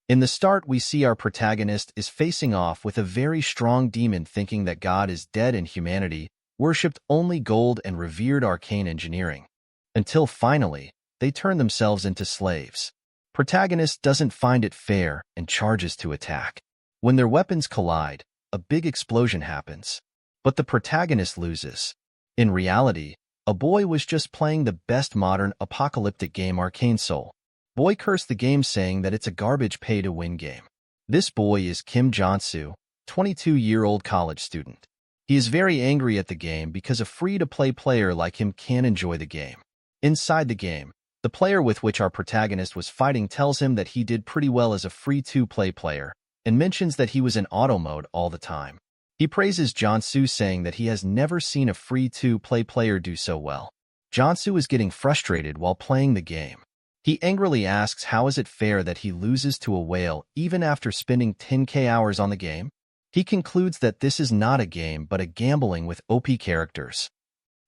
In the start, we see our protagonist is facing off with a very strong demon thinking that God is dead and humanity worshipped only gold and revered arcane engineering. Until finally, they turn themselves into slaves. Protagonist doesn't find it fair and charges to attack. When their weapons collide, a big explosion happens. But the protagonist loses. In reality, a boy was just playing the best modern apocalyptic game, Arcane Soul. Boy cursed the game saying that it's a garbage pay-to-win game. This boy is Kim Jong-soo, 22-year-old college student. He is very angry at the game because a free-to-play player like him can't enjoy the game. Inside the game, the player with which our protagonist was fighting tells him that he did pretty well as a free-to-play player and mentions that he was in auto mode all the time. He praises Jong-soo saying that he has never seen a free-to-play player do so well. Jong-soo is getting frustrated while playing the game. He angrily asks how is it fair that he loses to a whale even after spending 10k hours on the game? He concludes that this is not a game but a gambling with OP characters.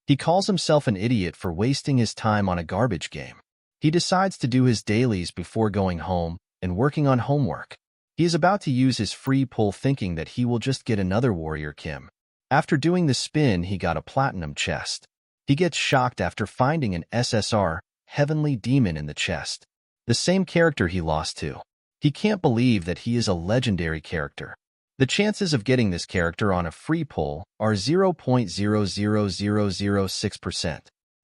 He calls himself an idiot for wasting his time on a garbage game. He decides to do his dailies before going home and working on homework. He is about to use his free pull thinking that he will just get another warrior Kim. After doing the spin, he got a platinum chest. He gets shocked after finding an SSR, Heavenly Demon, in the chest. The same character he lost to. He can't believe that he is a legendary character. The chances of getting this character on a free pull are 0.00006%.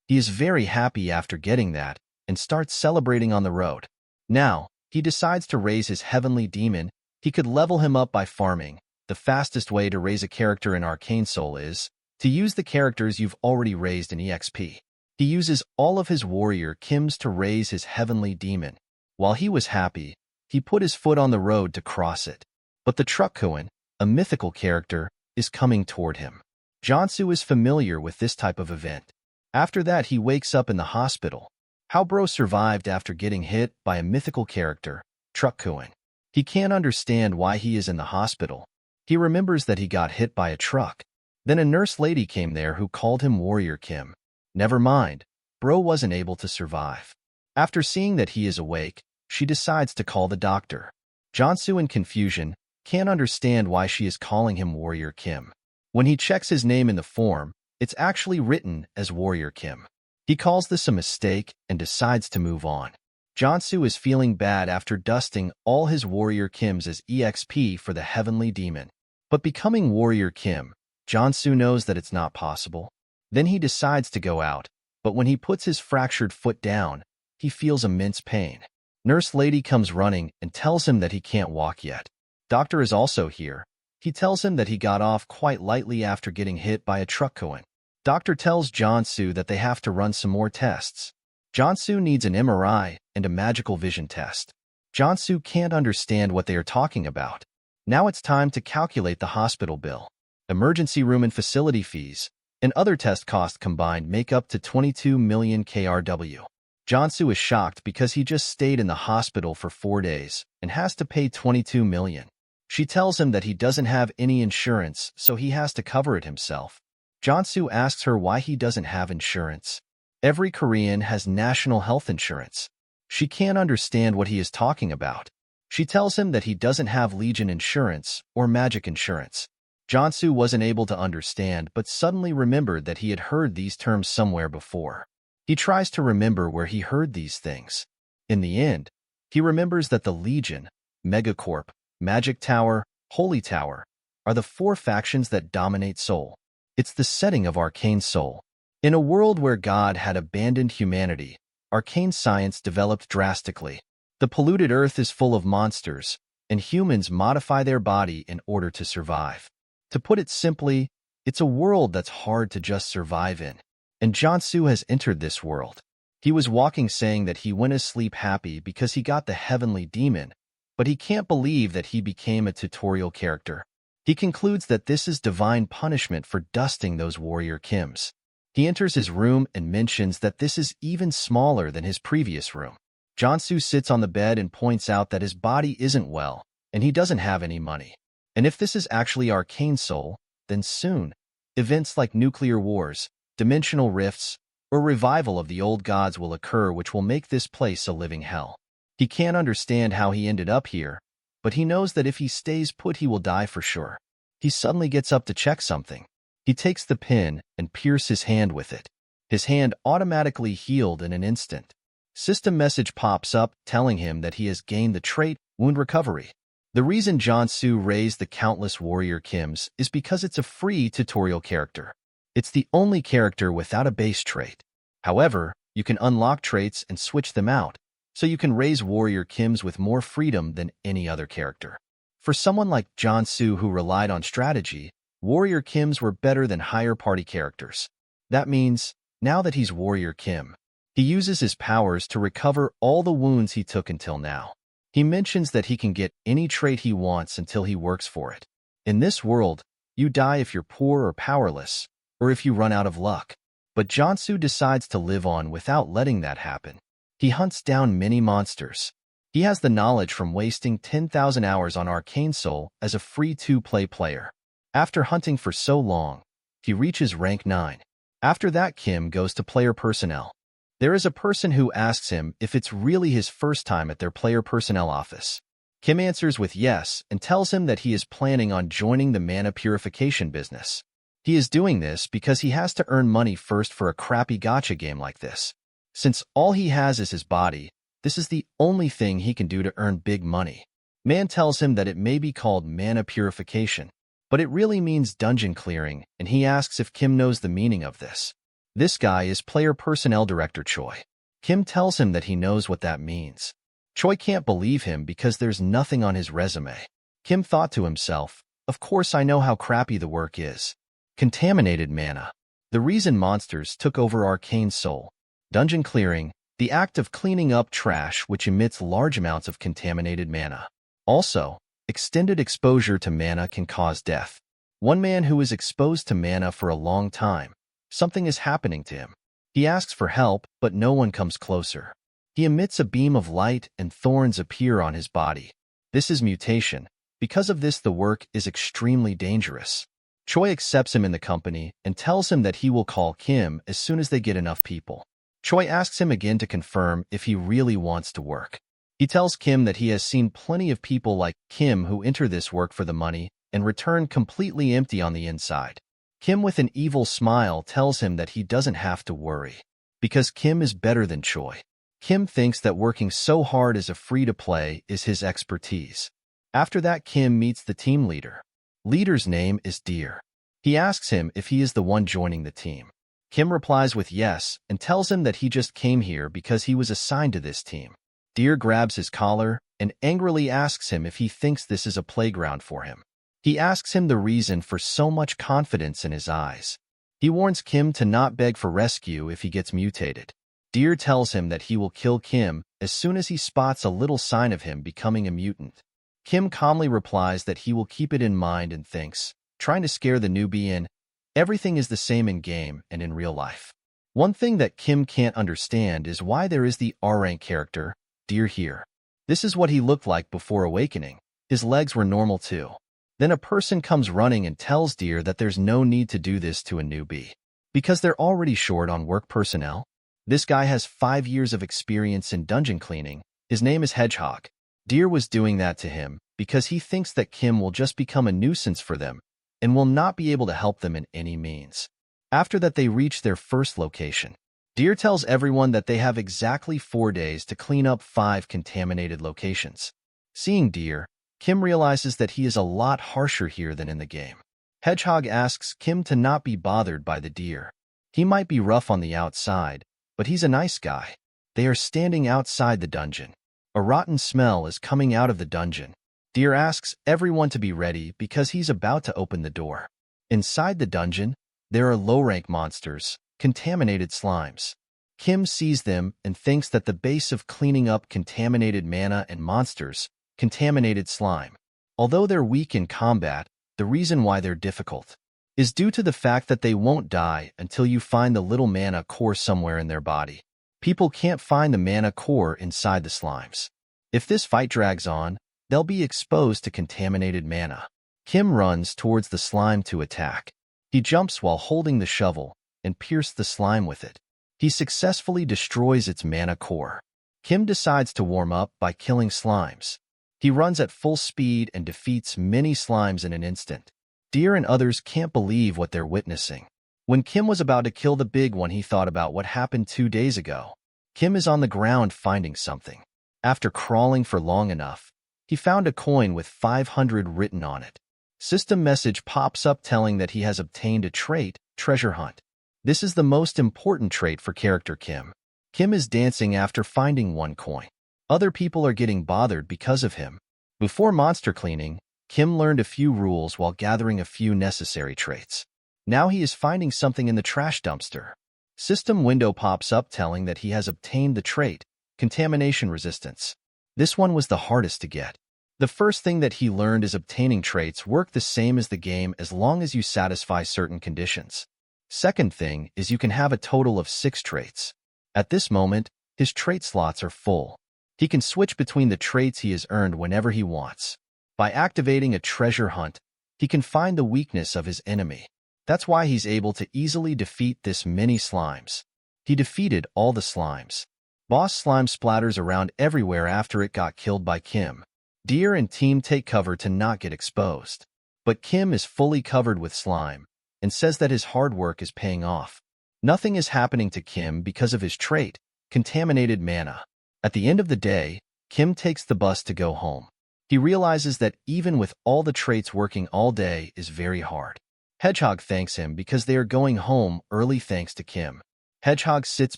He is very happy after getting that and starts celebrating on the road. Now, he decides to raise his Heavenly Demon. He could level him up by farming. The fastest way to raise a character in Arcane Soul is to use the characters you've already raised in EXP. He uses all of his warrior Kims to raise his Heavenly Demon. While he was happy, he put his foot on the road to cross it. But the Truckkoen, a mythical character, is coming toward him. Jong-soo is familiar with this type of event. After that, he wakes up in the hospital. How bro survived after getting hit by a mythical character, Truckkoen. He can't understand why he is in the hospital. He remembers that he got hit by a truck. Then a nurse lady came there who called him Warrior Kim. Never mind, bro wasn't able to survive. After seeing that he is awake, she decides to call the doctor. Jong-soo, in confusion, can't understand why she is calling him Warrior Kim. When he checks his name in the form, it's actually written as Warrior Kim. He calls this a mistake and decides to move on. Jong-soo is feeling bad after dusting all his Warrior Kims as EXP for the Heavenly Demon. But becoming Warrior Kim, Jong-soo knows that it's not possible. Then he decides to go out, but when he puts his fractured foot down, he feels immense pain. Nurse lady comes running and tells him that he can't walk yet. Doctor is also here. He tells him that he got off quite lightly after getting hit by a Truckkoen. Doctor tells Jong-soo that they have to run some more tests. Jong-soo needs an MRI and a magical vision test. Jong-soo can't understand what they are talking about. Now it's time to calculate the hospital bill. Emergency room and facility fees and other test costs combined make up to 22 million KRW. Jong-soo is shocked because he just stayed in the hospital for 4 days and has to pay 22 million. She tells him that he doesn't have any insurance, so he has to cover it himself. Jong-soo asks her why he doesn't have insurance. Every Korean has national health insurance. She can't understand what he is talking about. She tells him that he doesn't have Legion insurance or magic insurance. Jong-soo wasn't able to understand but suddenly remembered that he had heard these terms somewhere before. He tries to remember where he heard these things. In the end, he remembers that the Legion, Megacorp, Magic Tower, Holy Tower are the 4 factions that dominate Seoul. It's the setting of Arcane Soul. In a world where God had abandoned humanity, arcane science developed drastically. The polluted earth is full of monsters, and humans modify their body in order to survive. To put it simply, it's a world that's hard to just survive in. And Jong-soo has entered this world. He was walking saying that he went to sleep happy because he got the Heavenly Demon, but he can't believe that he became a tutorial character. He concludes that this is divine punishment for dusting those Warrior Kims. He enters his room and mentions that this is even smaller than his previous room. Jong-soo sits on the bed and points out that his body isn't well, and he doesn't have any money. And if this is actually Arcane Soul, then soon, events like nuclear wars, dimensional rifts, or revival of the old gods will occur which will make this place a living hell. He can't understand how he ended up here, but he knows that if he stays put he will die for sure. He suddenly gets up to check something. He takes the pin and pierces his hand with it. His hand automatically healed in an instant. System message pops up telling him that he has gained the trait Wound Recovery. The reason Jansu raised the countless warrior Kims is because it's a free tutorial character. It's the only character without a base trait. However, you can unlock traits and switch them out, so you can raise warrior Kims with more freedom than any other character. For someone like Jansu who relied on strategy, warrior Kims were better than higher party characters. That means, now that he's warrior Kim, he uses his powers to recover all the wounds he took until now. He mentions that he can get any trait he wants until he works for it. In this world, you die if you're poor or powerless, or if you run out of luck. But Jansu decides to live on without letting that happen. He hunts down many monsters. He has the knowledge from wasting 10,000 hours on Arcane Soul as a free to-play player. After hunting for so long, he reaches rank 9. After that, Kim goes to player personnel. There is a person who asks him if it's really his first time at their player personnel office. Kim answers with yes and tells him that he is planning on joining the mana purification business. He is doing this because he has to earn money first for a crappy gacha game like this. Since all he has is his body, this is the only thing he can do to earn big money. Man tells him that it may be called mana purification, but it really means dungeon clearing, and he asks if Kim knows the meaning of this. This guy is player personnel director Choi. Kim tells him that he knows what that means. Choi can't believe him because there's nothing on his resume. Kim thought to himself, of course I know how crappy the work is. Contaminated mana. The reason monsters took over Arcane Soul. Dungeon clearing, the act of cleaning up trash which emits large amounts of contaminated mana. Also, extended exposure to mana can cause death. One man who is exposed to mana for a long time, something is happening to him. He asks for help, but no one comes closer. He emits a beam of light and thorns appear on his body. This is mutation. Because of this, the work is extremely dangerous. Choi accepts him in the company and tells him that he will call Kim as soon as they get enough people. Choi asks him again to confirm if he really wants to work. He tells Kim that he has seen plenty of people like Kim who enter this work for the money and return completely empty on the inside. Kim with an evil smile tells him that he doesn't have to worry, because Kim is better than Choi. Kim thinks that working so hard as a free-to-play is his expertise. After that, Kim meets the team leader. Leader's name is Deer. He asks him if he is the one joining the team. Kim replies with yes and tells him that he just came here because he was assigned to this team. Deer grabs his collar and angrily asks him if he thinks this is a playground for him. He asks him the reason for so much confidence in his eyes. He warns Kim to not beg for rescue if he gets mutated. Deer tells him that he will kill Kim as soon as he spots a little sign of him becoming a mutant. Kim calmly replies that he will keep it in mind and thinks, trying to scare the newbie in, everything is the same in game and in real life. One thing that Kim can't understand is why there is the R-rank character, Deer here. This is what he looked like before awakening. His legs were normal too. Then a person comes running and tells Deer that there's no need to do this to a newbie, because they're already short on work personnel. This guy has 5 years of experience in dungeon cleaning. His name is Hedgehog. Deer was doing that to him because he thinks that Kim will just become a nuisance for them and will not be able to help them in any means. After that, they reach their first location. Deer tells everyone that they have exactly 4 days to clean up 5 contaminated locations. Seeing Deer, Kim realizes that he is a lot harsher here than in the game. Hedgehog asks Kim to not be bothered by the Deer. He might be rough on the outside, but he's a nice guy. They are standing outside the dungeon. A rotten smell is coming out of the dungeon. Deer asks everyone to be ready because he's about to open the door. Inside the dungeon, there are low-rank monsters, contaminated slimes. Kim sees them and thinks that the base of cleaning up contaminated mana and monsters, contaminated slime. Although they're weak in combat, the reason why they're difficult is due to the fact that they won't die until you find the little mana core somewhere in their body. People can't find the mana core inside the slimes. If this fight drags on, they'll be exposed to contaminated mana. Kim runs towards the slime to attack. He jumps while holding the shovel and pierces the slime with it. He successfully destroys its mana core. Kim decides to warm up by killing slimes. He runs at full speed and defeats many slimes in an instant. Deer and others can't believe what they're witnessing. When Kim was about to kill the big one, he thought about what happened 2 days ago. Kim is on the ground finding something. After crawling for long enough, he found a coin with 500 written on it. System message pops up telling that he has obtained a trait, Treasure Hunt. This is the most important trait for character Kim. Kim is dancing after finding 1 coin. Other people are getting bothered because of him. Before monster cleaning, Kim learned a few rules while gathering a few necessary traits. Now he is finding something in the trash dumpster. System window pops up telling that he has obtained the trait, Contamination Resistance. This one was the hardest to get. The first thing that he learned is obtaining traits work the same as the game as long as you satisfy certain conditions. Second thing is you can have a total of 6 traits. At this moment, his trait slots are full. He can switch between the traits he has earned whenever he wants. By activating a treasure hunt, he can find the weakness of his enemy. That's why he's able to easily defeat this many slimes. He defeated all the slimes. Boss slime splatters around everywhere after it got killed by Kim. Deer and team take cover to not get exposed. But Kim is fully covered with slime and says that his hard work is paying off. Nothing is happening to Kim because of his trait, Contaminated Mana. At the end of the day, Kim takes the bus to go home. He realizes that even with all the traits working all day is very hard. Hedgehog thanks him because they are going home early thanks to Kim. Hedgehog sits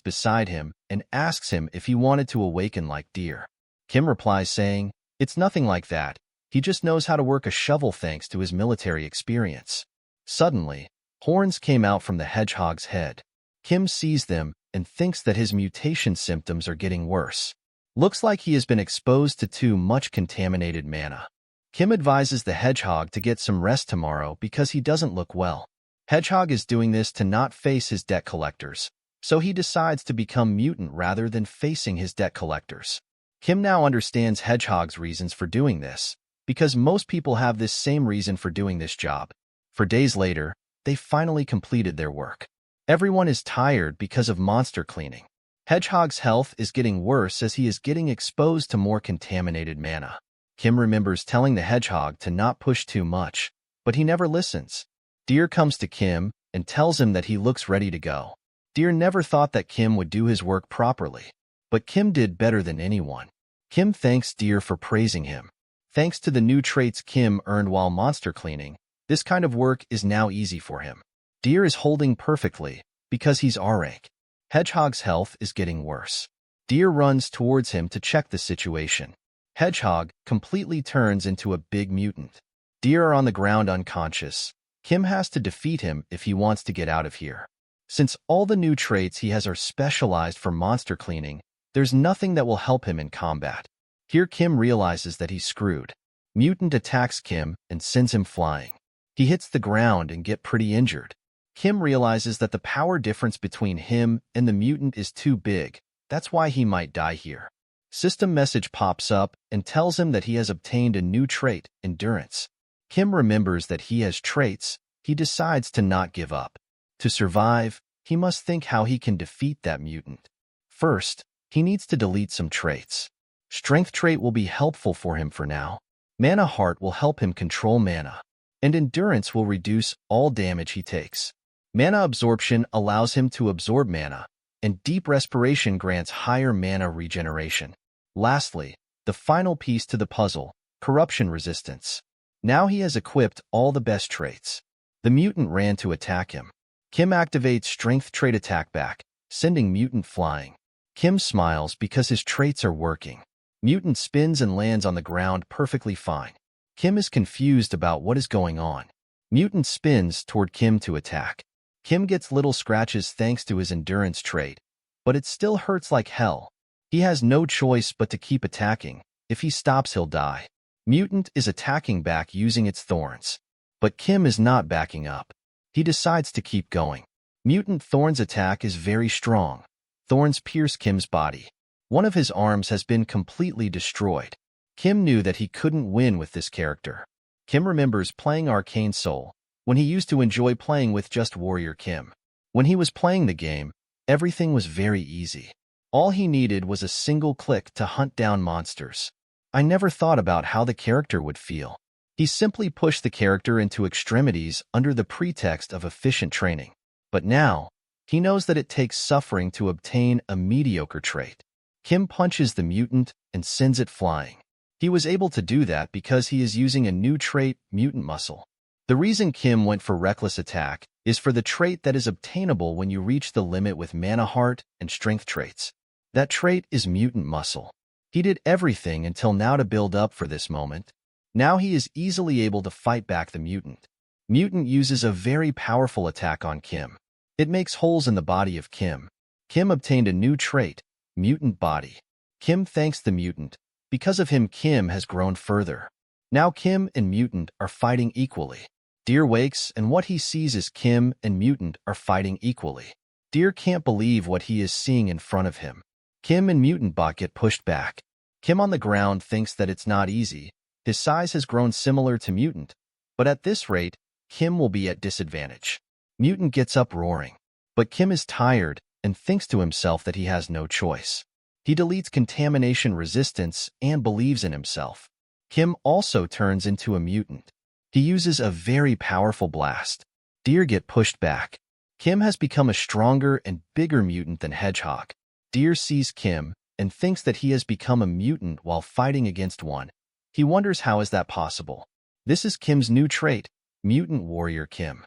beside him and asks him if he wanted to awaken like Deer. Kim replies saying, "It's nothing like that. He just knows how to work a shovel thanks to his military experience." Suddenly, horns came out from the hedgehog's head. Kim sees them and thinks that his mutation symptoms are getting worse. Looks like he has been exposed to too much contaminated mana. Kim advises the hedgehog to get some rest tomorrow because he doesn't look well. Hedgehog is doing this to not face his debt collectors, so he decides to become mutant rather than facing his debt collectors. Kim now understands Hedgehog's reasons for doing this, because most people have this same reason for doing this job. For days later, they finally completed their work. Everyone is tired because of monster cleaning. Hedgehog's health is getting worse as he is getting exposed to more contaminated mana. Kim remembers telling the hedgehog to not push too much, but he never listens. Deer comes to Kim and tells him that he looks ready to go. Deer never thought that Kim would do his work properly, but Kim did better than anyone. Kim thanks Deer for praising him. Thanks to the new traits Kim earned while monster cleaning, this kind of work is now easy for him. Deer is holding perfectly because he's R rank. Hedgehog's health is getting worse. Deer runs towards him to check the situation. Hedgehog completely turns into a big mutant. Deer are on the ground unconscious. Kim has to defeat him if he wants to get out of here. Since all the new traits he has are specialized for monster cleaning, there's nothing that will help him in combat. Here Kim realizes that he's screwed. Mutant attacks Kim and sends him flying. He hits the ground and gets pretty injured. Kim realizes that the power difference between him and the mutant is too big. That's why he might die here. System message pops up and tells him that he has obtained a new trait, Endurance. Kim remembers that he has traits. He decides to not give up. To survive, he must think how he can defeat that mutant. First, he needs to delete some traits. Strength trait will be helpful for him for now. Mana Heart will help him control mana. And Endurance will reduce all damage he takes. Mana Absorption allows him to absorb mana, and Deep Respiration grants higher mana regeneration. Lastly, the final piece to the puzzle, Corruption Resistance. Now he has equipped all the best traits. The mutant ran to attack him. Kim activates Strength trait attack back, sending mutant flying. Kim smiles because his traits are working. Mutant spins and lands on the ground perfectly fine. Kim is confused about what is going on. Mutant spins toward Kim to attack. Kim gets little scratches thanks to his endurance trait, but it still hurts like hell. He has no choice but to keep attacking. If he stops, he'll die. Mutant is attacking back using its thorns. But Kim is not backing up. He decides to keep going. Mutant Thorn's attack is very strong. Thorns pierce Kim's body. One of his arms has been completely destroyed. Kim knew that he couldn't win with this character. Kim remembers playing Arcane Soul, when he used to enjoy playing with just Warrior Kim. When he was playing the game, everything was very easy. All he needed was a single click to hunt down monsters. I never thought about how the character would feel. He simply pushed the character into extremities under the pretext of efficient training. But now, he knows that it takes suffering to obtain a mediocre trait. Kim punches the mutant and sends it flying. He was able to do that because he is using a new trait, Mutant Muscle. The reason Kim went for Reckless Attack is for the trait that is obtainable when you reach the limit with Mana Heart and Strength traits. That trait is Mutant Muscle. He did everything until now to build up for this moment. Now he is easily able to fight back the mutant. Mutant uses a very powerful attack on Kim. It makes holes in the body of Kim. Kim obtained a new trait, Mutant Body. Kim thanks the mutant. Because of him, Kim has grown further. Now Kim and Mutant are fighting equally. Deer wakes, and what he sees is Kim and Mutant are fighting equally. Deer can't believe what he is seeing in front of him. Kim and Mutant Bot get pushed back. Kim on the ground thinks that it's not easy. His size has grown similar to Mutant, but at this rate, Kim will be at disadvantage. Mutant gets up roaring, but Kim is tired and thinks to himself that he has no choice. He deletes contamination resistance and believes in himself. Kim also turns into a mutant. He uses a very powerful blast. Deer get pushed back. Kim has become a stronger and bigger mutant than Hedgehog. Deer sees Kim and thinks that he has become a mutant while fighting against one. He wonders how is that possible. This is Kim's new trait, Mutant Warrior Kim.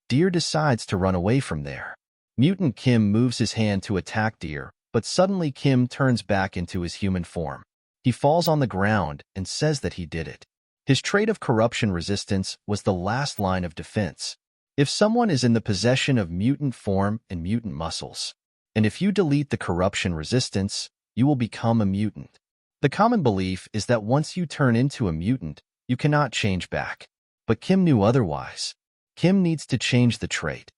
Deer decides to run away from there. Mutant Kim moves his hand to attack Deer, but suddenly Kim turns back into his human form. He falls on the ground and says that he did it. His trait of corruption resistance was the last line of defense. If someone is in the possession of mutant form and mutant muscles, and if you delete the corruption resistance, you will become a mutant. The common belief is that once you turn into a mutant, you cannot change back. But Kim knew otherwise. Kim needs to change the trait.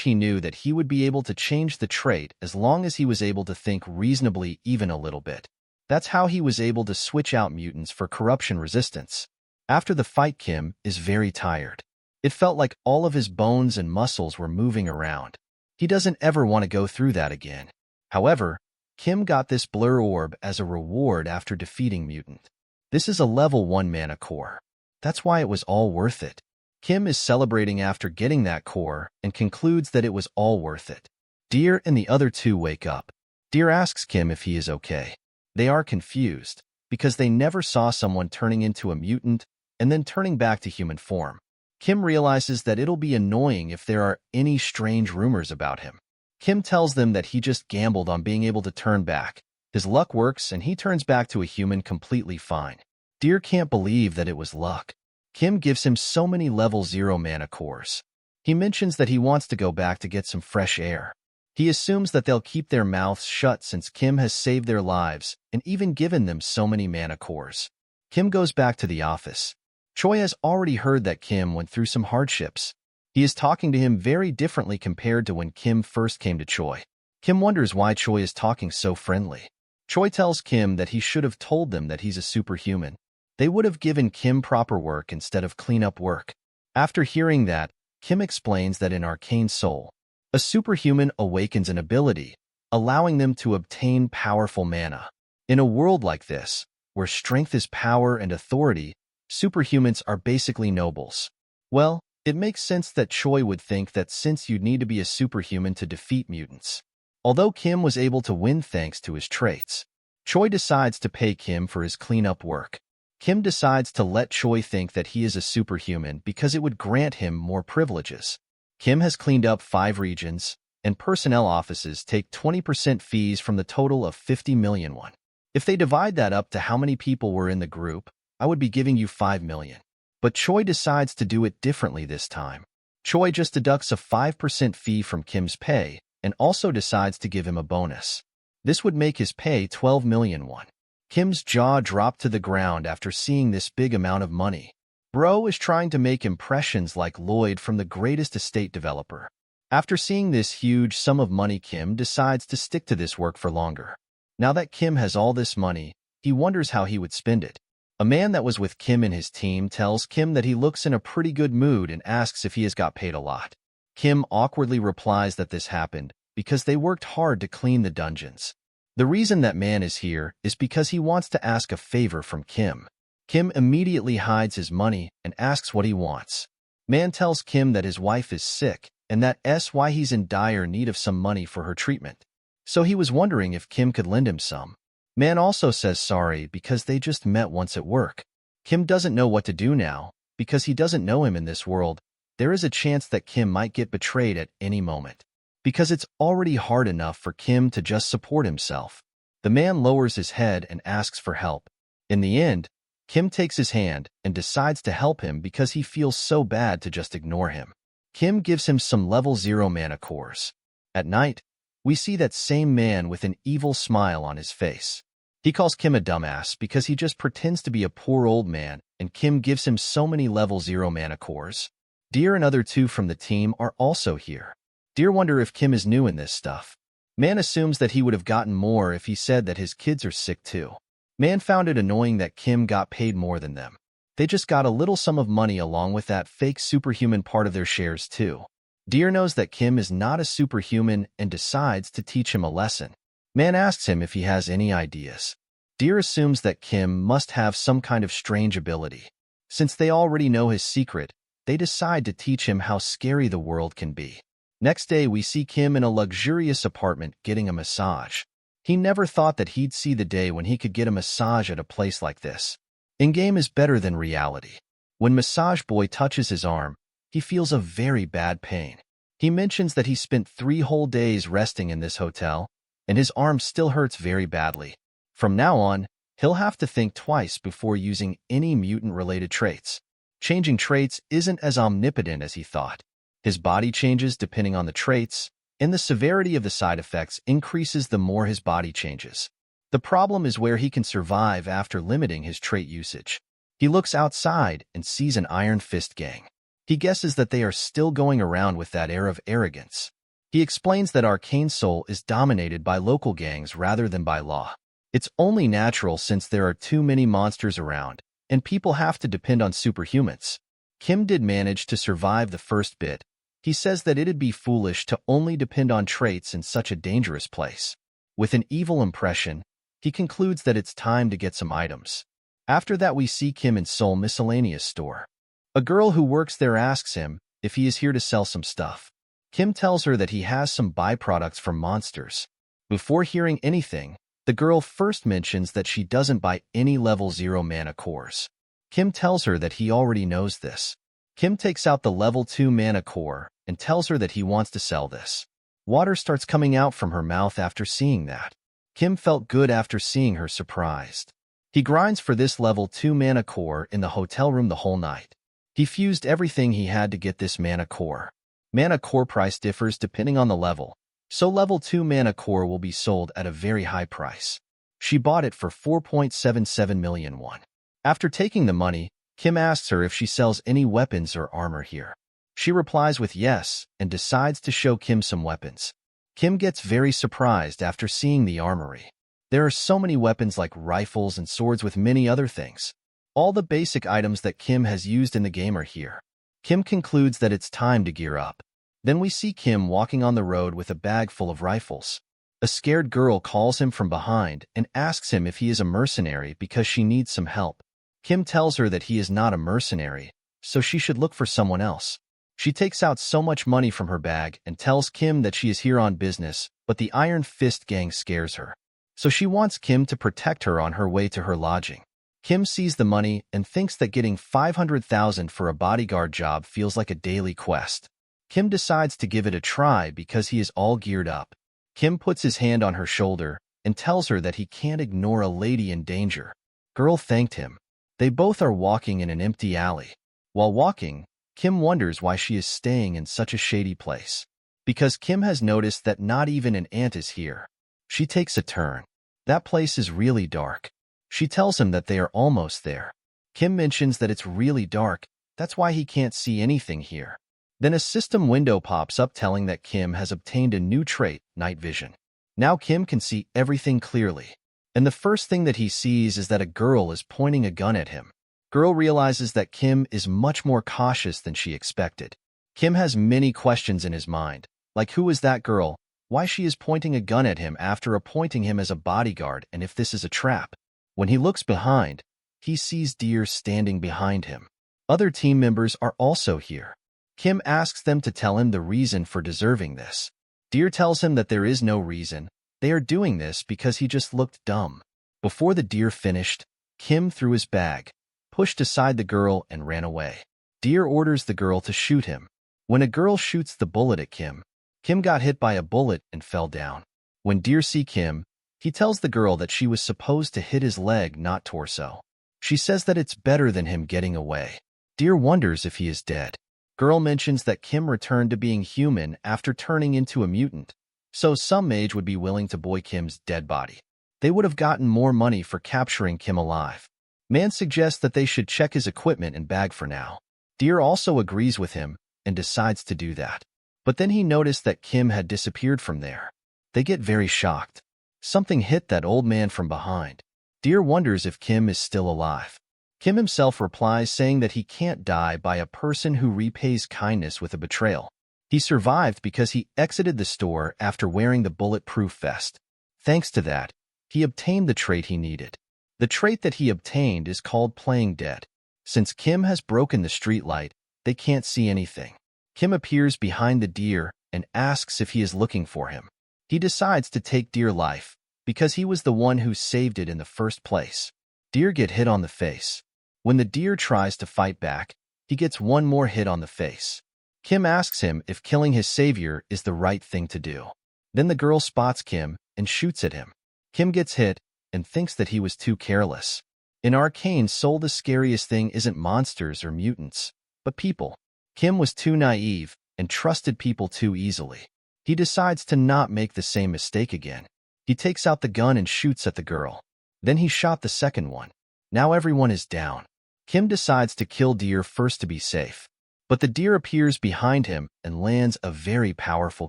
He knew that he would be able to change the trait as long as he was able to think reasonably even a little bit. That's how he was able to switch out mutants for corruption resistance. After the fight, Kim is very tired. It felt like all of his bones and muscles were moving around. He doesn't ever want to go through that again. However, Kim got this blur orb as a reward after defeating Mutant. This is a level 1 mana core. That's why it was all worth it. Kim is celebrating after getting that core and concludes that it was all worth it. Deer and the other two wake up. Deer asks Kim if he is okay. They are confused because they never saw someone turning into a mutant and then turning back to human form. Kim realizes that it'll be annoying if there are any strange rumors about him. Kim tells them that he just gambled on being able to turn back. His luck works and he turns back to a human completely fine. Deer can't believe that it was luck. Kim gives him so many level 0 mana cores. He mentions that he wants to go back to get some fresh air. He assumes that they'll keep their mouths shut since Kim has saved their lives and even given them so many mana cores. Kim goes back to the office. Choi has already heard that Kim went through some hardships. He is talking to him very differently compared to when Kim first came to Choi. Kim wonders why Choi is talking so friendly. Choi tells Kim that he should have told them that he's a superhuman. They would have given Kim proper work instead of cleanup work. After hearing that, Kim explains that in Arcane Soul, a superhuman awakens an ability, allowing them to obtain powerful mana. In a world like this, where strength is power and authority, superhumans are basically nobles. Well, it makes sense that Choi would think that since you'd need to be a superhuman to defeat mutants. Although Kim was able to win thanks to his traits, Choi decides to pay Kim for his cleanup work. Kim decides to let Choi think that he is a superhuman because it would grant him more privileges. Kim has cleaned up 5 regions, and personnel offices take 20% fees from the total of 50 million won. If they divide that up to how many people were in the group, I would be giving you 5 million. But Choi decides to do it differently this time. Choi just deducts a 5% fee from Kim's pay and also decides to give him a bonus. This would make his pay 12 million won. Kim's jaw dropped to the ground after seeing this big amount of money. Bro is trying to make impressions like Lloyd from the greatest estate developer. After seeing this huge sum of money, Kim decides to stick to this work for longer. Now that Kim has all this money, he wonders how he would spend it. A man that was with Kim and his team tells Kim that he looks in a pretty good mood and asks if he has got paid a lot. Kim awkwardly replies that this happened because they worked hard to clean the dungeons. The reason that Man is here is because he wants to ask a favor from Kim. Kim immediately hides his money and asks what he wants. Man tells Kim that his wife is sick and that's why he's in dire need of some money for her treatment. So he was wondering if Kim could lend him some. Man also says sorry because they just met once at work. Kim doesn't know what to do now because he doesn't know him in this world. There is a chance that Kim might get betrayed at any moment. Because it's already hard enough for Kim to just support himself. The man lowers his head and asks for help. In the end, Kim takes his hand and decides to help him because he feels so bad to just ignore him. Kim gives him some level 0 mana cores. At night, we see that same man with an evil smile on his face. He calls Kim a dumbass because he just pretends to be a poor old man, and Kim gives him so many level 0 mana cores. Deer and other two from the team are also here. Deer wonder if Kim is new in this stuff. Man assumes that he would have gotten more if he said that his kids are sick too. Man found it annoying that Kim got paid more than them. They just got a little sum of money along with that fake superhuman part of their shares too. Deer knows that Kim is not a superhuman and decides to teach him a lesson. Man asks him if he has any ideas. Deer assumes that Kim must have some kind of strange ability. Since they already know his secret, they decide to teach him how scary the world can be. Next day, we see Kim in a luxurious apartment getting a massage. He never thought that he'd see the day when he could get a massage at a place like this. In-game is better than reality. When Massage Boy touches his arm, he feels a very bad pain. He mentions that he spent 3 whole days resting in this hotel, and his arm still hurts very badly. From now on, he'll have to think twice before using any mutant-related traits. Changing traits isn't as omnipotent as he thought. His body changes depending on the traits, and the severity of the side effects increases the more his body changes. The problem is where he can survive after limiting his trait usage. He looks outside and sees an Iron Fist gang. He guesses that they are still going around with that air of arrogance. He explains that Arcane Soul is dominated by local gangs rather than by law. It's only natural since there are too many monsters around, and people have to depend on superhumans. Kim did manage to survive the first bit. He says that it'd be foolish to only depend on traits in such a dangerous place. With an evil impression, he concludes that it's time to get some items. After that, we see Kim in Seoul Miscellaneous Store. A girl who works there asks him if he is here to sell some stuff. Kim tells her that he has some byproducts from monsters. Before hearing anything, the girl first mentions that she doesn't buy any level 0 mana cores. Kim tells her that he already knows this. Kim takes out the level 2 mana core and tells her that he wants to sell this. Water starts coming out from her mouth after seeing that. Kim felt good after seeing her surprised. He grinds for this level 2 mana core in the hotel room the whole night. He fused everything he had to get this mana core. Mana core price differs depending on the level, so level 2 mana core will be sold at a very high price. She bought it for 4.77 million won. After taking the money, Kim asks her if she sells any weapons or armor here. She replies with yes and decides to show Kim some weapons. Kim gets very surprised after seeing the armory. There are so many weapons like rifles and swords with many other things. All the basic items that Kim has used in the game are here. Kim concludes that it's time to gear up. Then we see Kim walking on the road with a bag full of rifles. A scared girl calls him from behind and asks him if he is a mercenary because she needs some help. Kim tells her that he is not a mercenary, so she should look for someone else. She takes out so much money from her bag and tells Kim that she is here on business, but the Iron Fist gang scares her. So she wants Kim to protect her on her way to her lodging. Kim sees the money and thinks that getting 500,000 for a bodyguard job feels like a daily quest. Kim decides to give it a try because he is all geared up. Kim puts his hand on her shoulder and tells her that he can't ignore a lady in danger. Girl thanked him. They both are walking in an empty alley. While walking, Kim wonders why she is staying in such a shady place. Because Kim has noticed that not even an ant is here. She takes a turn. That place is really dark. She tells him that they are almost there. Kim mentions that it's really dark, that's why he can't see anything here. Then a system window pops up telling that Kim has obtained a new trait, night vision. Now Kim can see everything clearly. And the first thing that he sees is that a girl is pointing a gun at him. Girl realizes that Kim is much more cautious than she expected. Kim has many questions in his mind, like who is that girl, why she is pointing a gun at him after appointing him as a bodyguard, and if this is a trap. When he looks behind, he sees Deer standing behind him. Other team members are also here. Kim asks them to tell him the reason for deserving this. Deer tells him that there is no reason. They are doing this because he just looked dumb. Before the Deer finished, Kim threw his bag, pushed aside the girl, and ran away. Deer orders the girl to shoot him. When a girl shoots the bullet at Kim, Kim got hit by a bullet and fell down. When Deer sees Kim, he tells the girl that she was supposed to hit his leg, not torso. She says that it's better than him getting away. Deer wonders if he is dead. Girl mentions that Kim returned to being human after turning into a mutant, so some mage would be willing to buy Kim's dead body. They would have gotten more money for capturing Kim alive. Man suggests that they should check his equipment and bag for now. Deer also agrees with him and decides to do that. But then he noticed that Kim had disappeared from there. They get very shocked. Something hit that old man from behind. Deer wonders if Kim is still alive. Kim himself replies saying that he can't die by a person who repays kindness with a betrayal. He survived because he exited the store after wearing the bulletproof vest. Thanks to that, he obtained the trait he needed. The trait that he obtained is called playing dead. Since Kim has broken the streetlight, they can't see anything. Kim appears behind the Deer and asks if he is looking for him. He decides to take Deer's life because he was the one who saved it in the first place. Deer get hit on the face. When the Deer tries to fight back, he gets one more hit on the face. Kim asks him if killing his savior is the right thing to do. Then the girl spots Kim and shoots at him. Kim gets hit and thinks that he was too careless. In Arcane Soul, the scariest thing isn't monsters or mutants, but people. Kim was too naive and trusted people too easily. He decides to not make the same mistake again. He takes out the gun and shoots at the girl. Then he shot the second one. Now everyone is down. Kim decides to kill Deer first to be safe. But the Deer appears behind him and lands a very powerful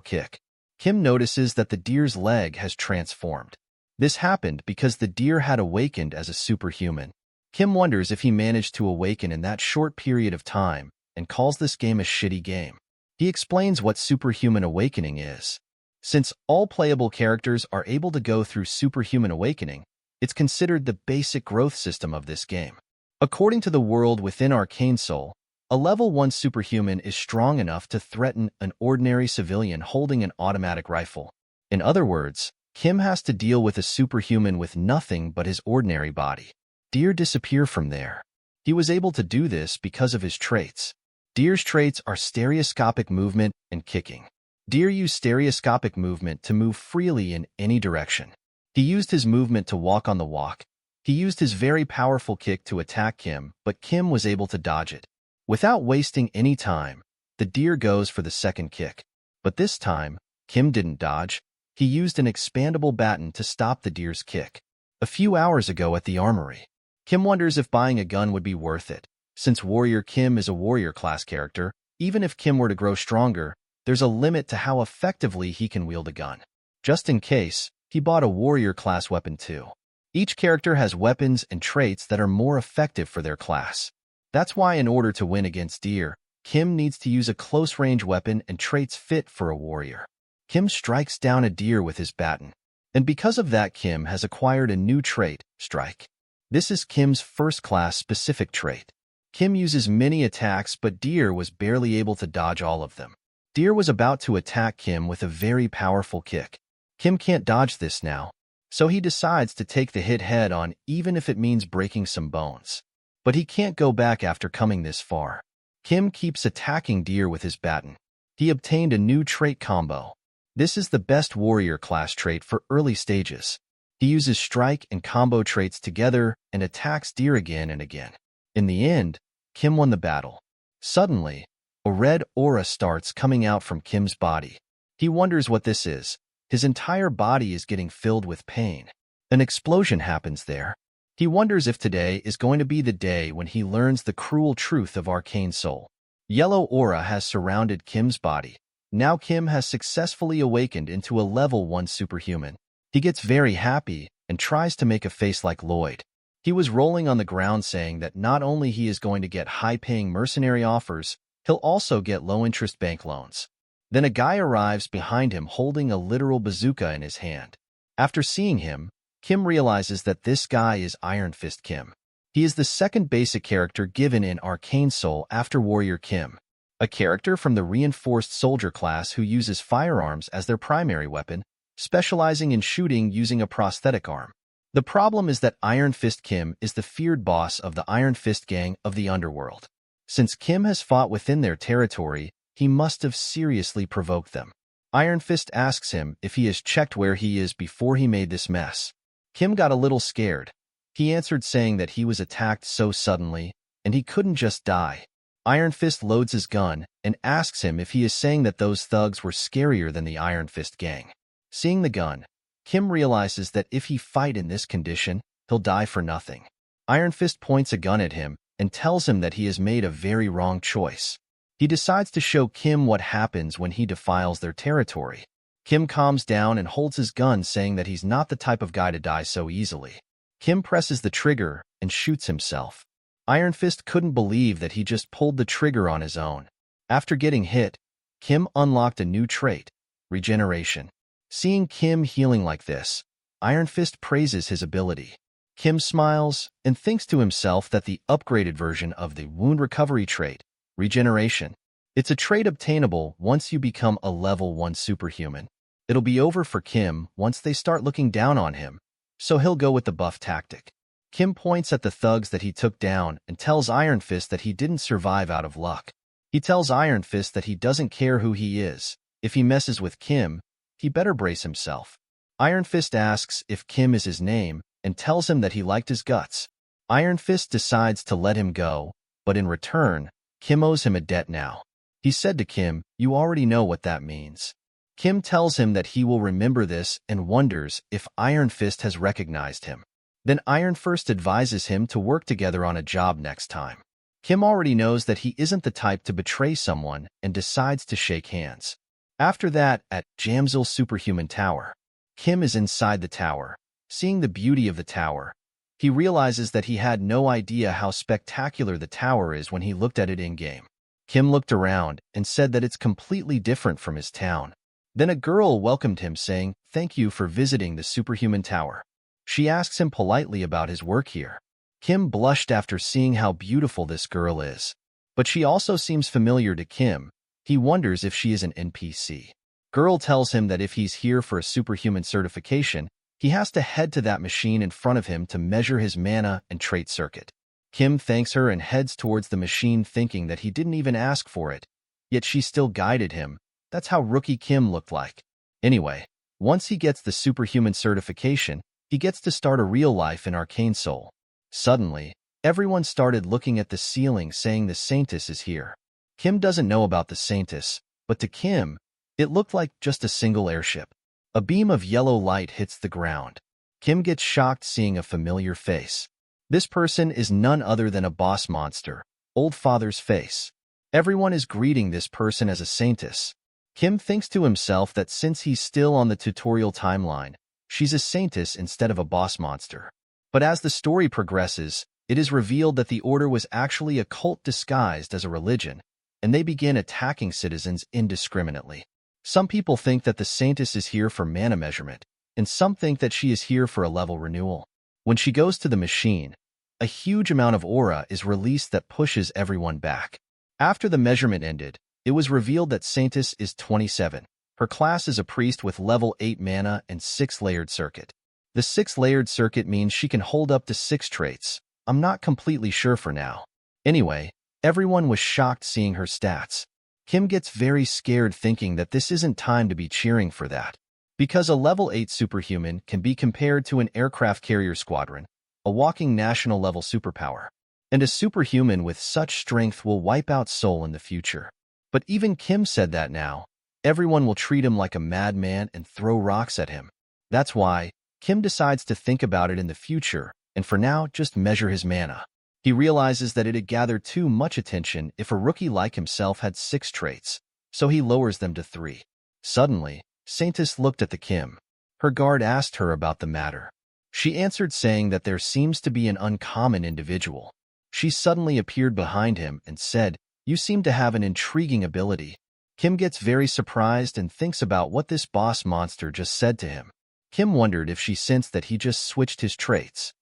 kick. Kim notices that the Deer's leg has transformed. This happened because the Deer had awakened as a superhuman. Kim wonders if he managed to awaken in that short period of time and calls this game a shitty game. He explains what superhuman awakening is. Since all playable characters are able to go through superhuman awakening, it's considered the basic growth system of this game. According to the world within Arcane Soul, a level 1 superhuman is strong enough to threaten an ordinary civilian holding an automatic rifle. In other words, Kim has to deal with a superhuman with nothing but his ordinary body. Deer disappear from there. He was able to do this because of his traits. Deer's traits are stereoscopic movement and kicking. Deer used stereoscopic movement to move freely in any direction. He used his movement to walk on the walk. He used his very powerful kick to attack Kim, but Kim was able to dodge it. Without wasting any time, the Deer goes for the second kick. But this time, Kim didn't dodge. He used an expandable baton to stop the Deer's kick. A few hours ago at the armory, Kim wonders if buying a gun would be worth it. Since Warrior Kim is a warrior class character, even if Kim were to grow stronger, there's a limit to how effectively he can wield a gun. Just in case, he bought a warrior class weapon too. Each character has weapons and traits that are more effective for their class. That's why in order to win against Deer, Kim needs to use a close-range weapon and traits fit for a warrior. Kim strikes down a Deer with his baton. And because of that, Kim has acquired a new trait, Strike. This is Kim's first-class specific trait. Kim uses many attacks, but Deer was barely able to dodge all of them. Deer was about to attack Kim with a very powerful kick. Kim can't dodge this now, so he decides to take the hit head-on even if it means breaking some bones. But he can't go back after coming this far. Kim keeps attacking Deer with his baton. He obtained a new trait combo. This is the best warrior class trait for early stages. He uses strike and combo traits together and attacks Deer again and again. In the end, Kim won the battle. Suddenly, a red aura starts coming out from Kim's body. He wonders what this is. His entire body is getting filled with pain. An explosion happens there. He wonders if today is going to be the day when he learns the cruel truth of Arcane Soul. Yellow aura has surrounded Kim's body. Now Kim has successfully awakened into a level 1 superhuman. He gets very happy and tries to make a face like Lloyd. He was rolling on the ground saying that not only he is going to get high-paying mercenary offers, he'll also get low-interest bank loans. Then a guy arrives behind him holding a literal bazooka in his hand. After seeing him, Kim realizes that this guy is Iron Fist Kim. He is the second basic character given in Arcane Soul after Warrior Kim, a character from the reinforced soldier class who uses firearms as their primary weapon, specializing in shooting using a prosthetic arm. The problem is that Iron Fist Kim is the feared boss of the Iron Fist gang of the underworld. Since Kim has fought within their territory, he must have seriously provoked them. Iron Fist asks him if he has checked where he is before he made this mess. Kim got a little scared. He answered saying that he was attacked so suddenly, and he couldn't just die. Iron Fist loads his gun and asks him if he is saying that those thugs were scarier than the Iron Fist gang. Seeing the gun, Kim realizes that if he fight in this condition, he'll die for nothing. Iron Fist points a gun at him and tells him that he has made a very wrong choice. He decides to show Kim what happens when he defiles their territory. Kim calms down and holds his gun, saying that he's not the type of guy to die so easily. Kim presses the trigger and shoots himself. Iron Fist couldn't believe that he just pulled the trigger on his own. After getting hit, Kim unlocked a new trait, regeneration. Seeing Kim healing like this, Iron Fist praises his ability. Kim smiles and thinks to himself that the upgraded version of the wound recovery trait, regeneration, it's a trait obtainable once you become a level 1 superhuman. It'll be over for Kim once they start looking down on him, so he'll go with the buff tactic. Kim points at the thugs that he took down and tells Iron Fist that he didn't survive out of luck. He tells Iron Fist that he doesn't care who he is. If he messes with Kim, he better brace himself. Iron Fist asks if Kim is his name and tells him that he liked his guts. Iron Fist decides to let him go, but in return, Kim owes him a debt now. He said to Kim, "You already know what that means." Kim tells him that he will remember this and wonders if Iron Fist has recognized him. Then Iron Fist advises him to work together on a job next time. Kim already knows that he isn't the type to betray someone and decides to shake hands. After that, at Jamsil Superhuman Tower, Kim is inside the tower. Seeing the beauty of the tower, he realizes that he had no idea how spectacular the tower is when he looked at it in-game. Kim looked around and said that it's completely different from his town. Then a girl welcomed him, saying, "Thank you for visiting the Superhuman Tower." She asks him politely about his work here. Kim blushed after seeing how beautiful this girl is. But she also seems familiar to Kim. He wonders if she is an NPC. Girl tells him that if he's here for a superhuman certification, he has to head to that machine in front of him to measure his mana and trait circuit. Kim thanks her and heads towards the machine, thinking that he didn't even ask for it, yet she still guided him. That's how rookie Kim looked like. Anyway, once he gets the superhuman certification, he gets to start a real life in Arcane Soul. Suddenly, everyone started looking at the ceiling, saying the Saintess is here. Kim doesn't know about the Saintess, but to Kim, it looked like just a single airship. A beam of yellow light hits the ground. Kim gets shocked seeing a familiar face. This person is none other than a boss monster, Old Father's face. Everyone is greeting this person as a Saintess. Kim thinks to himself that since he's still on the tutorial timeline, she's a Saintess instead of a boss monster. But as the story progresses, it is revealed that the Order was actually a cult disguised as a religion, and they begin attacking citizens indiscriminately. Some people think that the Saintess is here for mana measurement, and some think that she is here for a level renewal. When she goes to the machine, a huge amount of aura is released that pushes everyone back. After the measurement ended, it was revealed that Saintess is 27. Her class is a priest with level 8 mana and 6-layered circuit. The 6-layered circuit means she can hold up to 6 traits. I'm not completely sure for now. Anyway, everyone was shocked seeing her stats. Kim gets very scared, thinking that this isn't time to be cheering for that. Because a level 8 superhuman can be compared to an aircraft carrier squadron, a walking national level superpower. And a superhuman with such strength will wipe out Seoul in the future. But even Kim said that now, everyone will treat him like a madman and throw rocks at him. That's why Kim decides to think about it in the future, and for now just measure his mana. He realizes that it'd gather too much attention if a rookie like himself had 6 traits, so he lowers them to 3. Suddenly, Saintess looked at the Kim. Her guard asked her about the matter. She answered saying that there seems to be an uncommon individual. She suddenly appeared behind him and said, "You seem to have an intriguing ability." Kim gets very surprised and thinks about what this boss monster just said to him. Kim wondered if she sensed that he just switched his traits.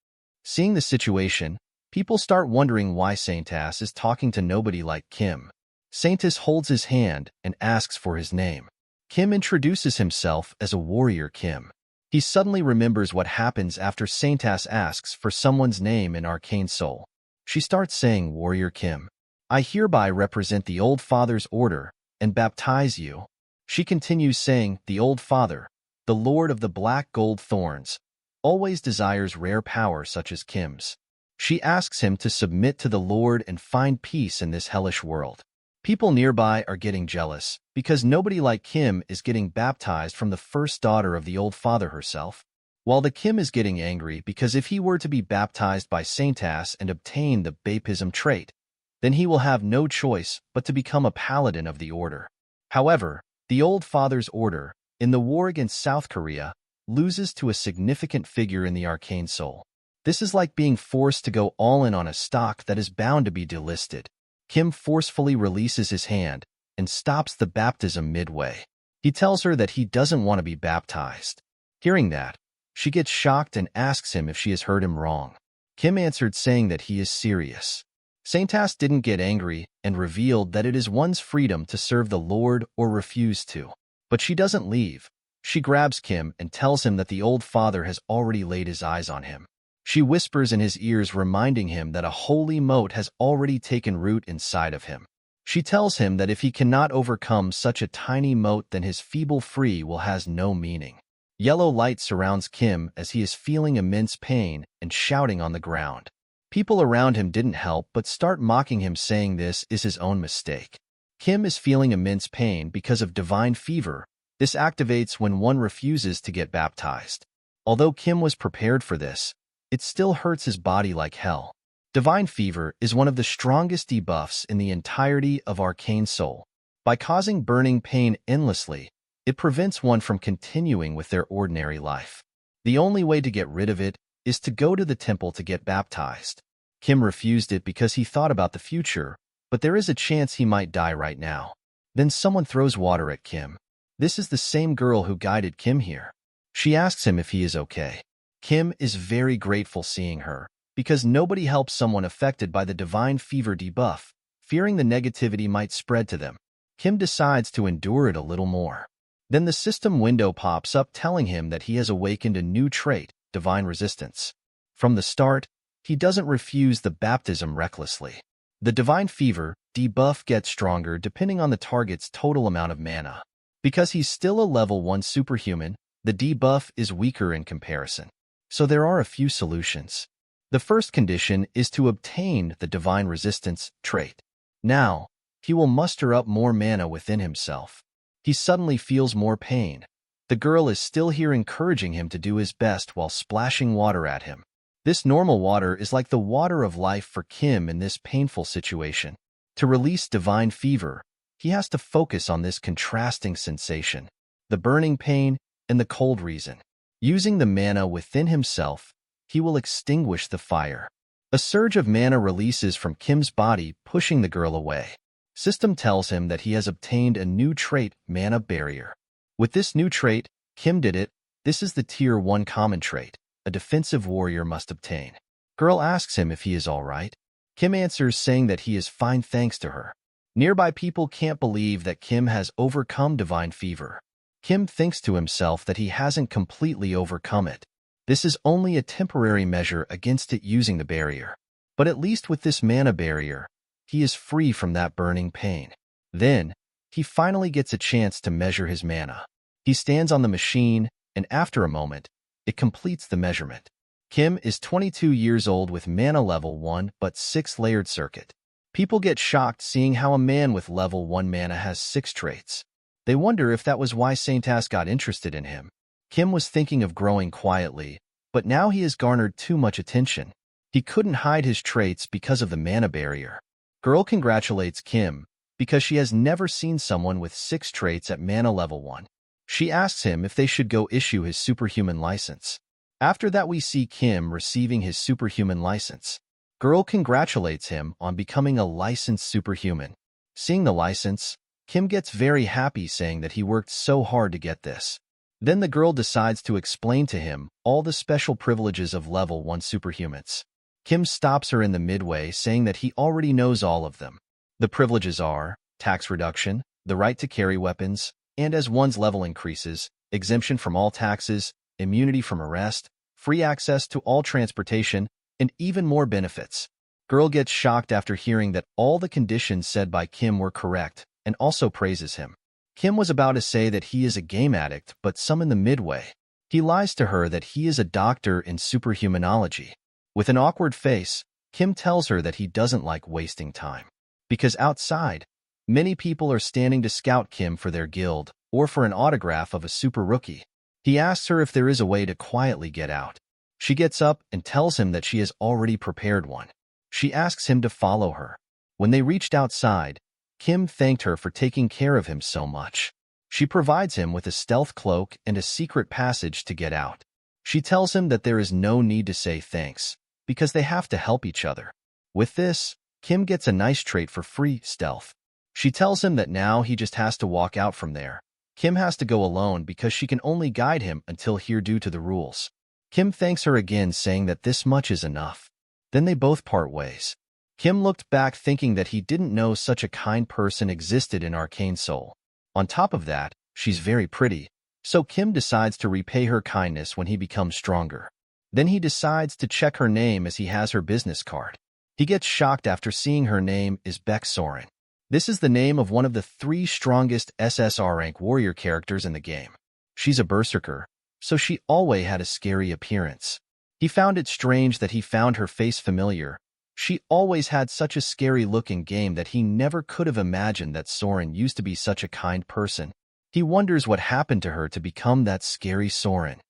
Seeing the situation, people start wondering why Saintas is talking to nobody like Kim. Saintas holds his hand and asks for his name. Kim introduces himself as a warrior Kim. He suddenly remembers what happens after Saintas asks for someone's name in Arcane Soul. She starts saying, "Warrior Kim, I hereby represent the Old Father's order and baptize you." She continues saying, "The Old Father, the Lord of the Black Gold Thorns, always desires rare power such as Kim's." She asks him to submit to the Lord and find peace in this hellish world. People nearby are getting jealous because nobody like Kim is getting baptized from the first daughter of the Old Father herself, while the Kim is getting angry because if he were to be baptized by Saintas and obtain the baptism trait, then he will have no choice but to become a paladin of the order. However, the Old Father's order, in the war against South Korea, loses to a significant figure in the Arcane Soul. This is like being forced to go all in on a stock that is bound to be delisted. Kim forcefully releases his hand and stops the baptism midway. He tells her that he doesn't want to be baptized. Hearing that, she gets shocked and asks him if she has heard him wrong. Kim answered saying that he is serious. Saintas didn't get angry and revealed that it is one's freedom to serve the Lord or refuse to. But she doesn't leave. She grabs Kim and tells him that the Old Father has already laid his eyes on him. She whispers in his ears, reminding him that a holy moat has already taken root inside of him. She tells him that if he cannot overcome such a tiny moat, then his feeble free will has no meaning. Yellow light surrounds Kim as he is feeling immense pain and shouting on the ground. People around him didn't help but start mocking him, saying this is his own mistake. Kim is feeling immense pain because of divine fever. This activates when one refuses to get baptized. Although Kim was prepared for this, it still hurts his body like hell. Divine fever is one of the strongest debuffs in the entirety of Arcane Soul. By causing burning pain endlessly, it prevents one from continuing with their ordinary life. The only way to get rid of it is to go to the temple to get baptized. Kim refused it because he thought about the future, but there is a chance he might die right now. Then someone throws water at Kim. This is the same girl who guided Kim here. She asks him if he is okay. Kim is very grateful seeing her, because nobody helps someone affected by the divine fever debuff, fearing the negativity might spread to them. Kim decides to endure it a little more. Then the system window pops up telling him that he has awakened a new trait, divine resistance. From the start, he doesn't refuse the baptism recklessly. The divine fever debuff gets stronger depending on the target's total amount of mana. Because he's still a level 1 superhuman, the debuff is weaker in comparison. So there are a few solutions. The first condition is to obtain the divine resistance trait. Now, he will muster up more mana within himself. He suddenly feels more pain. The girl is still here encouraging him to do his best while splashing water at him. This normal water is like the water of life for Kim in this painful situation. To release divine fever, he has to focus on this contrasting sensation, the burning pain and the cold reason. Using the mana within himself, he will extinguish the fire. A surge of mana releases from Kim's body, pushing the girl away. System tells him that he has obtained a new trait, Mana Barrier. With this new trait, Kim did it. This is the Tier 1 common trait a defensive warrior must obtain. Girl asks him if he is alright. Kim answers saying that he is fine thanks to her. Nearby people can't believe that Kim has overcome divine fever. Kim thinks to himself that he hasn't completely overcome it. This is only a temporary measure against it using the barrier. But at least with this mana barrier, he is free from that burning pain. Then, he finally gets a chance to measure his mana. He stands on the machine, and after a moment, it completes the measurement. Kim is 22 years old with mana level 1 but 6 layered circuit. People get shocked seeing how a man with level 1 mana has 6 traits. They wonder if that was why Saintas got interested in him. Kim was thinking of growing quietly, but now he has garnered too much attention. He couldn't hide his traits because of the mana barrier. Girl congratulates Kim because she has never seen someone with 6 traits at mana level 1. She asks him if they should go issue his superhuman license. After that, we see Kim receiving his superhuman license. Girl congratulates him on becoming a licensed superhuman. Seeing the license, Kim gets very happy saying that he worked so hard to get this. Then the girl decides to explain to him all the special privileges of level 1 superhumans. Kim stops her in the midway saying that he already knows all of them. The privileges are tax reduction, the right to carry weapons, and as one's level increases, exemption from all taxes, immunity from arrest, free access to all transportation, and even more benefits. Girl gets shocked after hearing that all the conditions said by Kim were correct and also praises him. Kim was about to say that he is a game addict, but some in the midway. He lies to her that he is a doctor in superhumanology. With an awkward face, Kim tells her that he doesn't like wasting time. Because outside, many people are standing to scout Kim for their guild or for an autograph of a super rookie. He asks her if there is a way to quietly get out. She gets up and tells him that she has already prepared one. She asks him to follow her. When they reached outside, Kim thanked her for taking care of him so much. She provides him with a stealth cloak and a secret passage to get out. She tells him that there is no need to say thanks, because they have to help each other. With this, Kim gets a nice trait for free stealth. She tells him that now he just has to walk out from there. Kim has to go alone because she can only guide him until here due to the rules. Kim thanks her again, saying that this much is enough. Then they both part ways. Kim looked back thinking that he didn't know such a kind person existed in Arcane Soul. On top of that, she's very pretty, so Kim decides to repay her kindness when he becomes stronger. Then he decides to check her name as he has her business card. He gets shocked after seeing her name is Beck Soren. This is the name of one of the 3 strongest SSR rank warrior characters in the game. She's a berserker, so she always had a scary appearance. He found it strange that he found her face familiar. She always had such a scary look in game that he never could have imagined that Soren used to be such a kind person. He wonders what happened to her to become that scary Soren.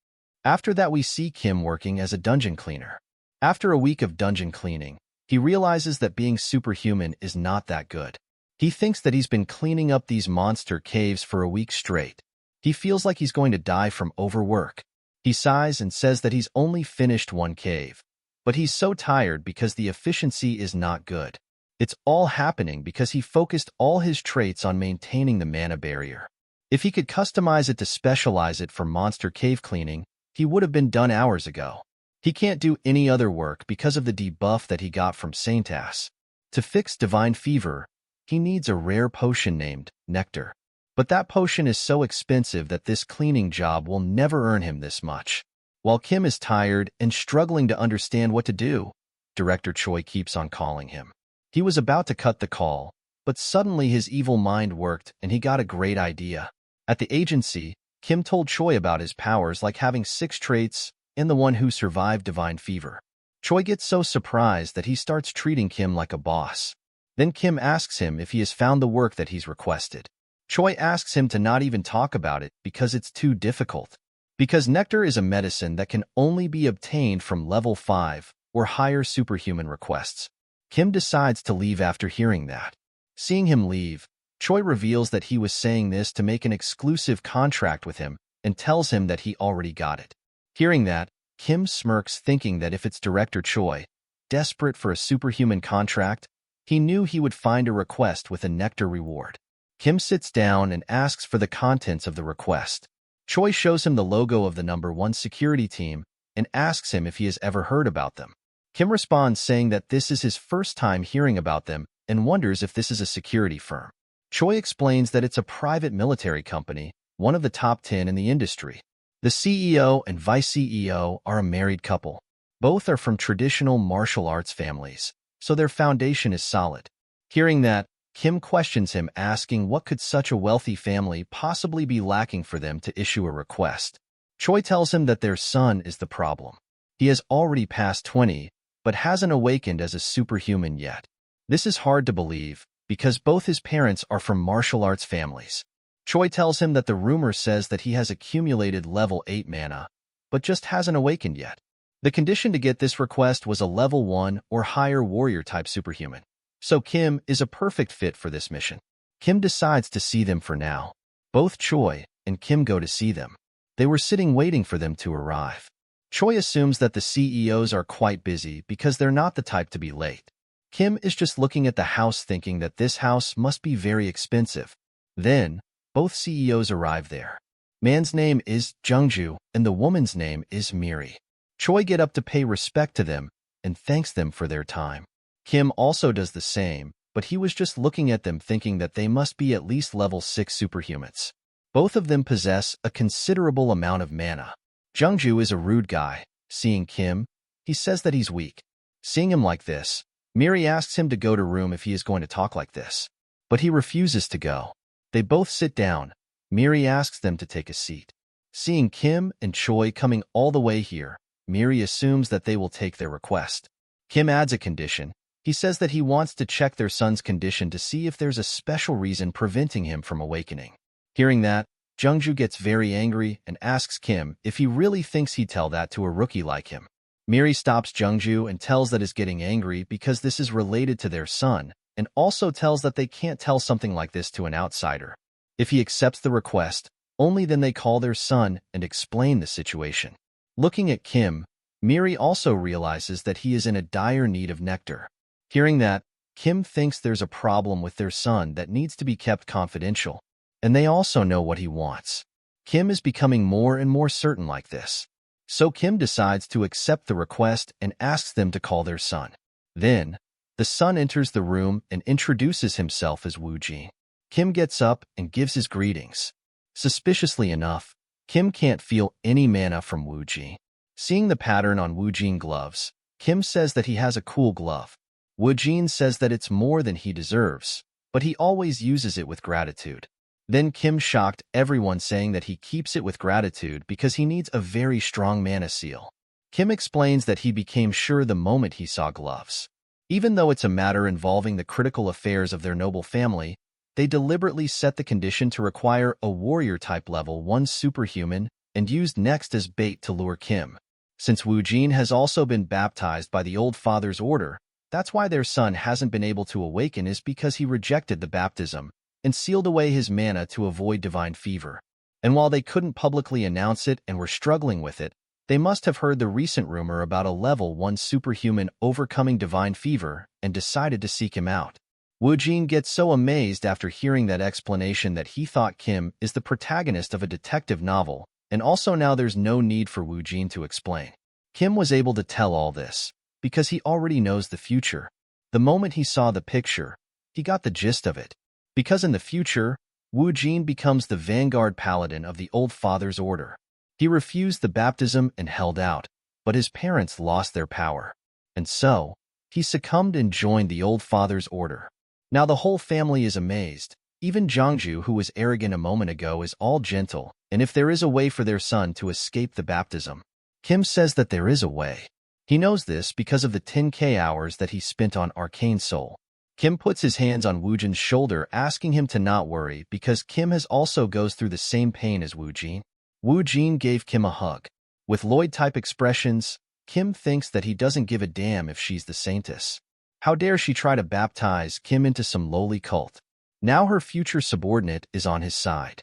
After that, we see Kim working as a dungeon cleaner. After a week of dungeon cleaning, he realizes that being superhuman is not that good. He thinks that he's been cleaning up these monster caves for a week straight. He feels like he's going to die from overwork. He sighs and says that he's only finished 1 cave. But he's so tired because the efficiency is not good. It's all happening because he focused all his traits on maintaining the mana barrier. If he could customize it to specialize it for monster cave cleaning, he would have been done hours ago. He can't do any other work because of the debuff that he got from Saintas. To fix Divine Fever, he needs a rare potion named Nectar. But that potion is so expensive that this cleaning job will never earn him this much. While Kim is tired and struggling to understand what to do, Director Choi keeps on calling him. He was about to cut the call, but suddenly his evil mind worked and he got a great idea. At the agency, Kim told Choi about his powers, like having 6 traits and the one who survived Divine Fever. Choi gets so surprised that he starts treating Kim like a boss. Then Kim asks him if he has found the work that he's requested. Choi asks him to not even talk about it because it's too difficult. Because Nectar is a medicine that can only be obtained from level 5 or higher superhuman requests. Kim decides to leave after hearing that. Seeing him leave, Choi reveals that he was saying this to make an exclusive contract with him and tells him that he already got it. Hearing that, Kim smirks, thinking that if it's Director Choi, desperate for a superhuman contract, he knew he would find a request with a Nectar reward. Kim sits down and asks for the contents of the request. Choi shows him the logo of the number 1 security team and asks him if he has ever heard about them. Kim responds saying that this is his first time hearing about them and wonders if this is a security firm. Choi explains that it's a private military company, one of the top 10 in the industry. The CEO and vice CEO are a married couple. Both are from traditional martial arts families, so their foundation is solid. Hearing that, Kim questions him, asking what could such a wealthy family possibly be lacking for them to issue a request. Choi tells him that their son is the problem. He has already passed 20, but hasn't awakened as a superhuman yet. This is hard to believe, because both his parents are from martial arts families. Choi tells him that the rumor says that he has accumulated level 8 mana, but just hasn't awakened yet. The condition to get this request was a level 1 or higher warrior-type superhuman. So Kim is a perfect fit for this mission. Kim decides to see them for now. Both Choi and Kim go to see them. They were sitting waiting for them to arrive. Choi assumes that the CEOs are quite busy because they're not the type to be late. Kim is just looking at the house thinking that this house must be very expensive. Then, both CEOs arrive there. Man's name is Jungju, and the woman's name is Miri. Choi get up to pay respect to them and thanks them for their time. Kim also does the same, but he was just looking at them thinking that they must be at least level 6 superhumans. Both of them possess a considerable amount of mana. Jungju is a rude guy. Seeing Kim, he says that he's weak. Seeing him like this, Miri asks him to go to room if he is going to talk like this. But he refuses to go. They both sit down. Miri asks them to take a seat. Seeing Kim and Choi coming all the way here, Miri assumes that they will take their request. Kim adds a condition. He says that he wants to check their son's condition to see if there's a special reason preventing him from awakening. Hearing that, Jungju gets very angry and asks Kim if he really thinks he'd tell that to a rookie like him. Miri stops Jungju and tells that he's getting angry because this is related to their son, and also tells that they can't tell something like this to an outsider. If he accepts the request, only then they call their son and explain the situation. Looking at Kim, Miri also realizes that he is in a dire need of nectar. Hearing that, Kim thinks there's a problem with their son that needs to be kept confidential, and they also know what he wants. Kim is becoming more and more certain like this. So Kim decides to accept the request and asks them to call their son. Then, the son enters the room and introduces himself as Woo Jin. Kim gets up and gives his greetings. Suspiciously enough, Kim can't feel any mana from Woo Jin. Seeing the pattern on Woo Jin's gloves, Kim says that he has a cool glove. Woo Jin says that it's more than he deserves, but he always uses it with gratitude. Then Kim shocked everyone saying that he keeps it with gratitude because he needs a very strong mana seal. Kim explains that he became sure the moment he saw gloves. Even though it's a matter involving the critical affairs of their noble family, they deliberately set the condition to require a warrior-type level 1 superhuman and used next as bait to lure Kim. Since Woo Jin has also been baptized by the Old Father's order, that's why their son hasn't been able to awaken is because he rejected the baptism and sealed away his mana to avoid divine fever. And while they couldn't publicly announce it and were struggling with it, they must have heard the recent rumor about a level 1 superhuman overcoming divine fever and decided to seek him out. Woo Jin gets so amazed after hearing that explanation that he thought Kim is the protagonist of a detective novel, and also now there's no need for Woo Jin to explain. Kim was able to tell all this because he already knows the future. The moment he saw the picture, he got the gist of it. Because in the future, Woo Jin becomes the vanguard paladin of the Old Father's order. He refused the baptism and held out, but his parents lost their power. And so, he succumbed and joined the Old Father's order. Now the whole family is amazed. Even Jungju, who was arrogant a moment ago, is all gentle, and if there is a way for their son to escape the baptism, Kim says that there is a way. He knows this because of the 10k hours that he spent on Arcane Soul. Kim puts his hands on Woo Jin's shoulder, asking him to not worry because Kim has also goes through the same pain as Woo Jin. Woo Jin gave Kim a hug. With Lloyd-type expressions, Kim thinks that he doesn't give a damn if she's the saintess. How dare she try to baptize Kim into some lowly cult? Now her future subordinate is on his side.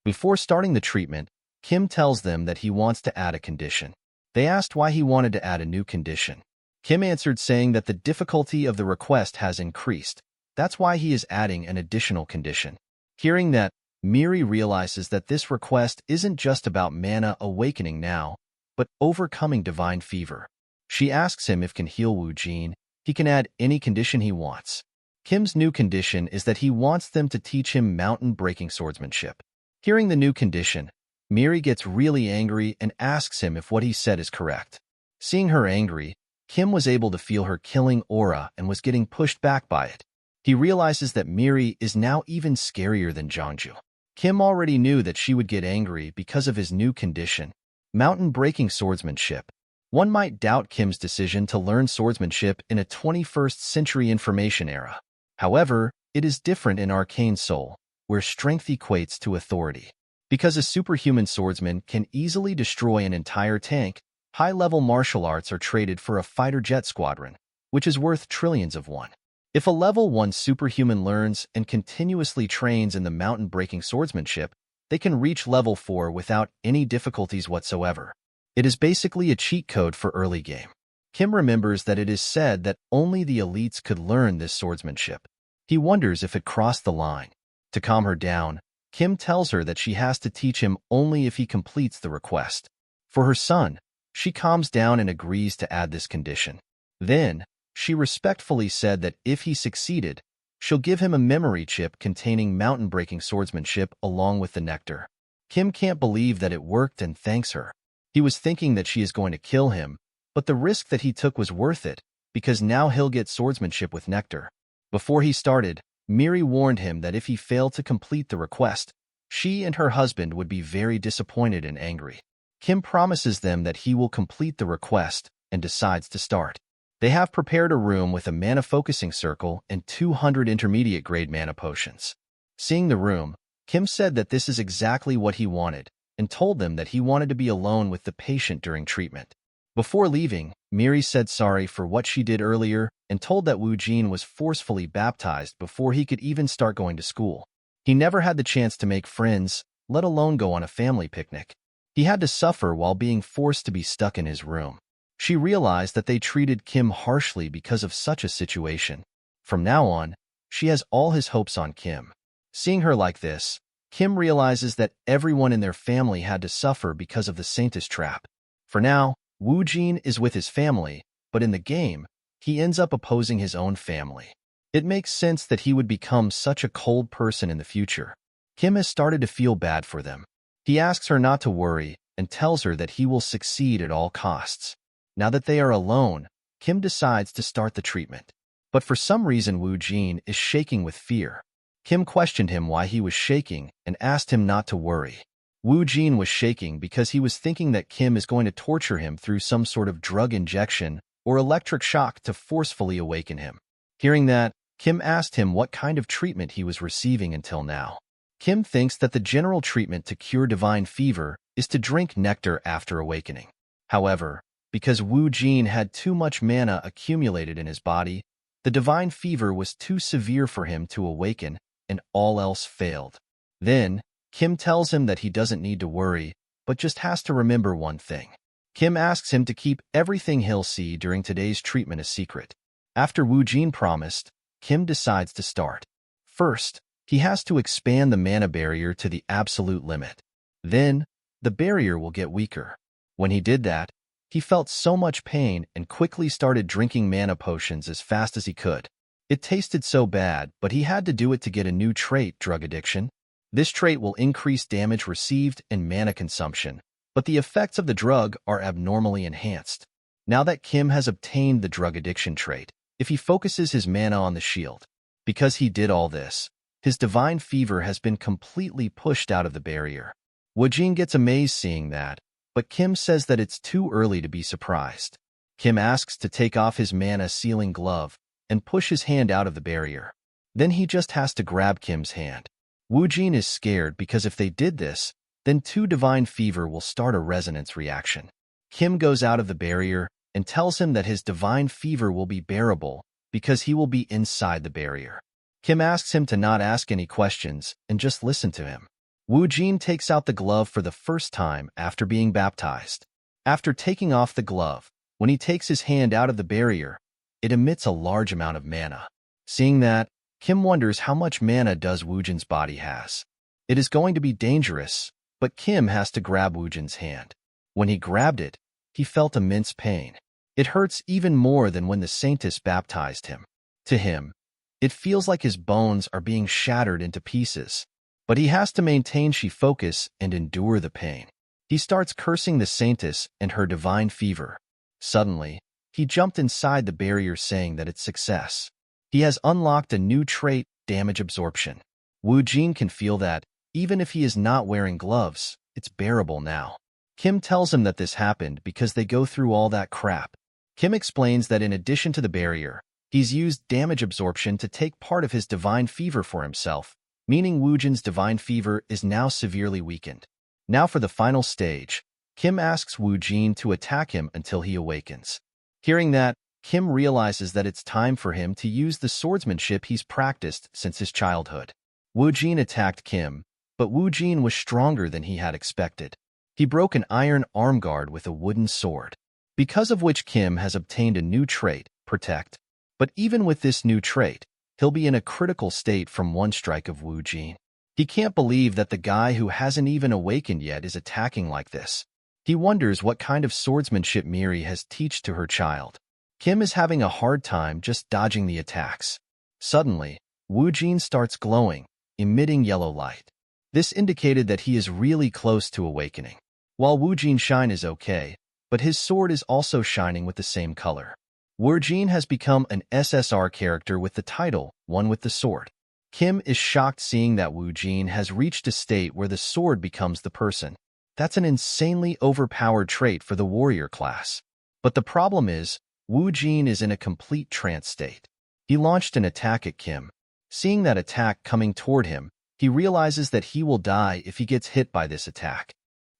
Before starting the treatment, Kim tells them that he wants to add a condition. They asked why he wanted to add a new condition. Kim answered saying that the difficulty of the request has increased. That's why he is adding an additional condition. Hearing that, Miri realizes that this request isn't just about mana awakening now, but overcoming divine fever. She asks him if can heal Woo Jin. He can add any condition he wants. Kim's new condition is that he wants them to teach him mountain-breaking swordsmanship. Hearing the new condition, Miri gets really angry and asks him if what he said is correct. Seeing her angry, Kim was able to feel her killing aura and was getting pushed back by it. He realizes that Miri is now even scarier than Jungju. Kim already knew that she would get angry because of his new condition, mountain-breaking swordsmanship. One might doubt Kim's decision to learn swordsmanship in a 21st century information era. However, it is different in Arcane Soul, where strength equates to authority. Because a superhuman swordsman can easily destroy an entire tank, high-level martial arts are traded for a fighter jet squadron, which is worth trillions of won. If a level 1 superhuman learns and continuously trains in the mountain-breaking swordsmanship, they can reach level 4 without any difficulties whatsoever. It is basically a cheat code for early game. Kim remembers that it is said that only the elites could learn this swordsmanship. He wonders if it crossed the line. To calm her down, Kim tells her that she has to teach him only if he completes the request. For her son, she calms down and agrees to add this condition. Then, she respectfully said that if he succeeded, she'll give him a memory chip containing mountain-breaking swordsmanship along with the nectar. Kim can't believe that it worked and thanks her. He was thinking that she is going to kill him, but the risk that he took was worth it, because now he'll get swordsmanship with nectar. Before he started, Miri warned him that if he failed to complete the request, she and her husband would be very disappointed and angry. Kim promises them that he will complete the request and decides to start. They have prepared a room with a mana focusing circle and 200 intermediate-grade mana potions. Seeing the room, Kim said that this is exactly what he wanted and told them that he wanted to be alone with the patient during treatment. Before leaving, Miri said sorry for what she did earlier and told that Wu Jin was forcefully baptized before he could even start going to school. He never had the chance to make friends, let alone go on a family picnic. He had to suffer while being forced to be stuck in his room. She realized that they treated Kim harshly because of such a situation. From now on, she has all his hopes on Kim. Seeing her like this, Kim realizes that everyone in their family had to suffer because of the Saintess trap. For now, Wu Jin is with his family, but in the game, he ends up opposing his own family. It makes sense that he would become such a cold person in the future. Kim has started to feel bad for them. He asks her not to worry and tells her that he will succeed at all costs. Now that they are alone, Kim decides to start the treatment. But for some reason Wu Jin is shaking with fear. Kim questioned him why he was shaking and asked him not to worry. Wu Jin was shaking because he was thinking that Kim is going to torture him through some sort of drug injection or electric shock to forcefully awaken him. Hearing that, Kim asked him what kind of treatment he was receiving until now. Kim thinks that the general treatment to cure divine fever is to drink nectar after awakening. However, because Wu Jin had too much mana accumulated in his body, the divine fever was too severe for him to awaken, and all else failed. Then, Kim tells him that he doesn't need to worry, but just has to remember one thing. Kim asks him to keep everything he'll see during today's treatment a secret. After Wu Jin promised, Kim decides to start. First, he has to expand the mana barrier to the absolute limit. Then, the barrier will get weaker. When he did that, he felt so much pain and quickly started drinking mana potions as fast as he could. It tasted so bad, but he had to do it to get a new trait, drug addiction. This trait will increase damage received and mana consumption, but the effects of the drug are abnormally enhanced. Now that Kim has obtained the drug addiction trait, if he focuses his mana on the shield, because he did all this, his divine fever has been completely pushed out of the barrier. Wu Jin gets amazed seeing that, but Kim says that it's too early to be surprised. Kim asks to take off his mana sealing glove and push his hand out of the barrier. Then he just has to grab Kim's hand. Wu Jin is scared because if they did this, then divine fever will start a resonance reaction. Kim goes out of the barrier and tells him that his divine fever will be bearable because he will be inside the barrier. Kim asks him to not ask any questions and just listen to him. Wu Jin takes out the glove for the first time after being baptized. After taking off the glove, when he takes his hand out of the barrier, it emits a large amount of mana. Seeing that, Kim wonders how much mana does Wu Jin's body has. It is going to be dangerous, but Kim has to grab Wu Jin's hand. When he grabbed it, he felt immense pain. It hurts even more than when the Saintess baptized him. To him, it feels like his bones are being shattered into pieces. But he has to maintain focus and endure the pain. He starts cursing the Saintess and her divine fever. Suddenly, he jumped inside the barrier saying that it's success. He has unlocked a new trait, damage absorption. Wu Jin can feel that, even if he is not wearing gloves, it's bearable now. Kim tells him that this happened because they go through all that crap. Kim explains that in addition to the barrier, he's used damage absorption to take part of his divine fever for himself, meaning Wu Jin's divine fever is now severely weakened. Now for the final stage, Kim asks Wu Jin to attack him until he awakens. Hearing that, Kim realizes that it's time for him to use the swordsmanship he's practiced since his childhood. Wu Jin attacked Kim, but Wu Jin was stronger than he had expected. He broke an iron arm guard with a wooden sword, because of which Kim has obtained a new trait, Protect. But even with this new trait, he'll be in a critical state from one strike of Wu Jin. He can't believe that the guy who hasn't even awakened yet is attacking like this. He wonders what kind of swordsmanship Miri has taught to her child. Kim is having a hard time just dodging the attacks. Suddenly, Wu Jin starts glowing, emitting yellow light. This indicated that he is really close to awakening. While Wu Jin's shine is okay, but his sword is also shining with the same color. Wu Jin has become an SSR character with the title, One with the Sword. Kim is shocked seeing that Wu Jin has reached a state where the sword becomes the person. That's an insanely overpowered trait for the warrior class. But the problem is, Wu Jin is in a complete trance state. He launched an attack at Kim. Seeing that attack coming toward him, he realizes that he will die if he gets hit by this attack.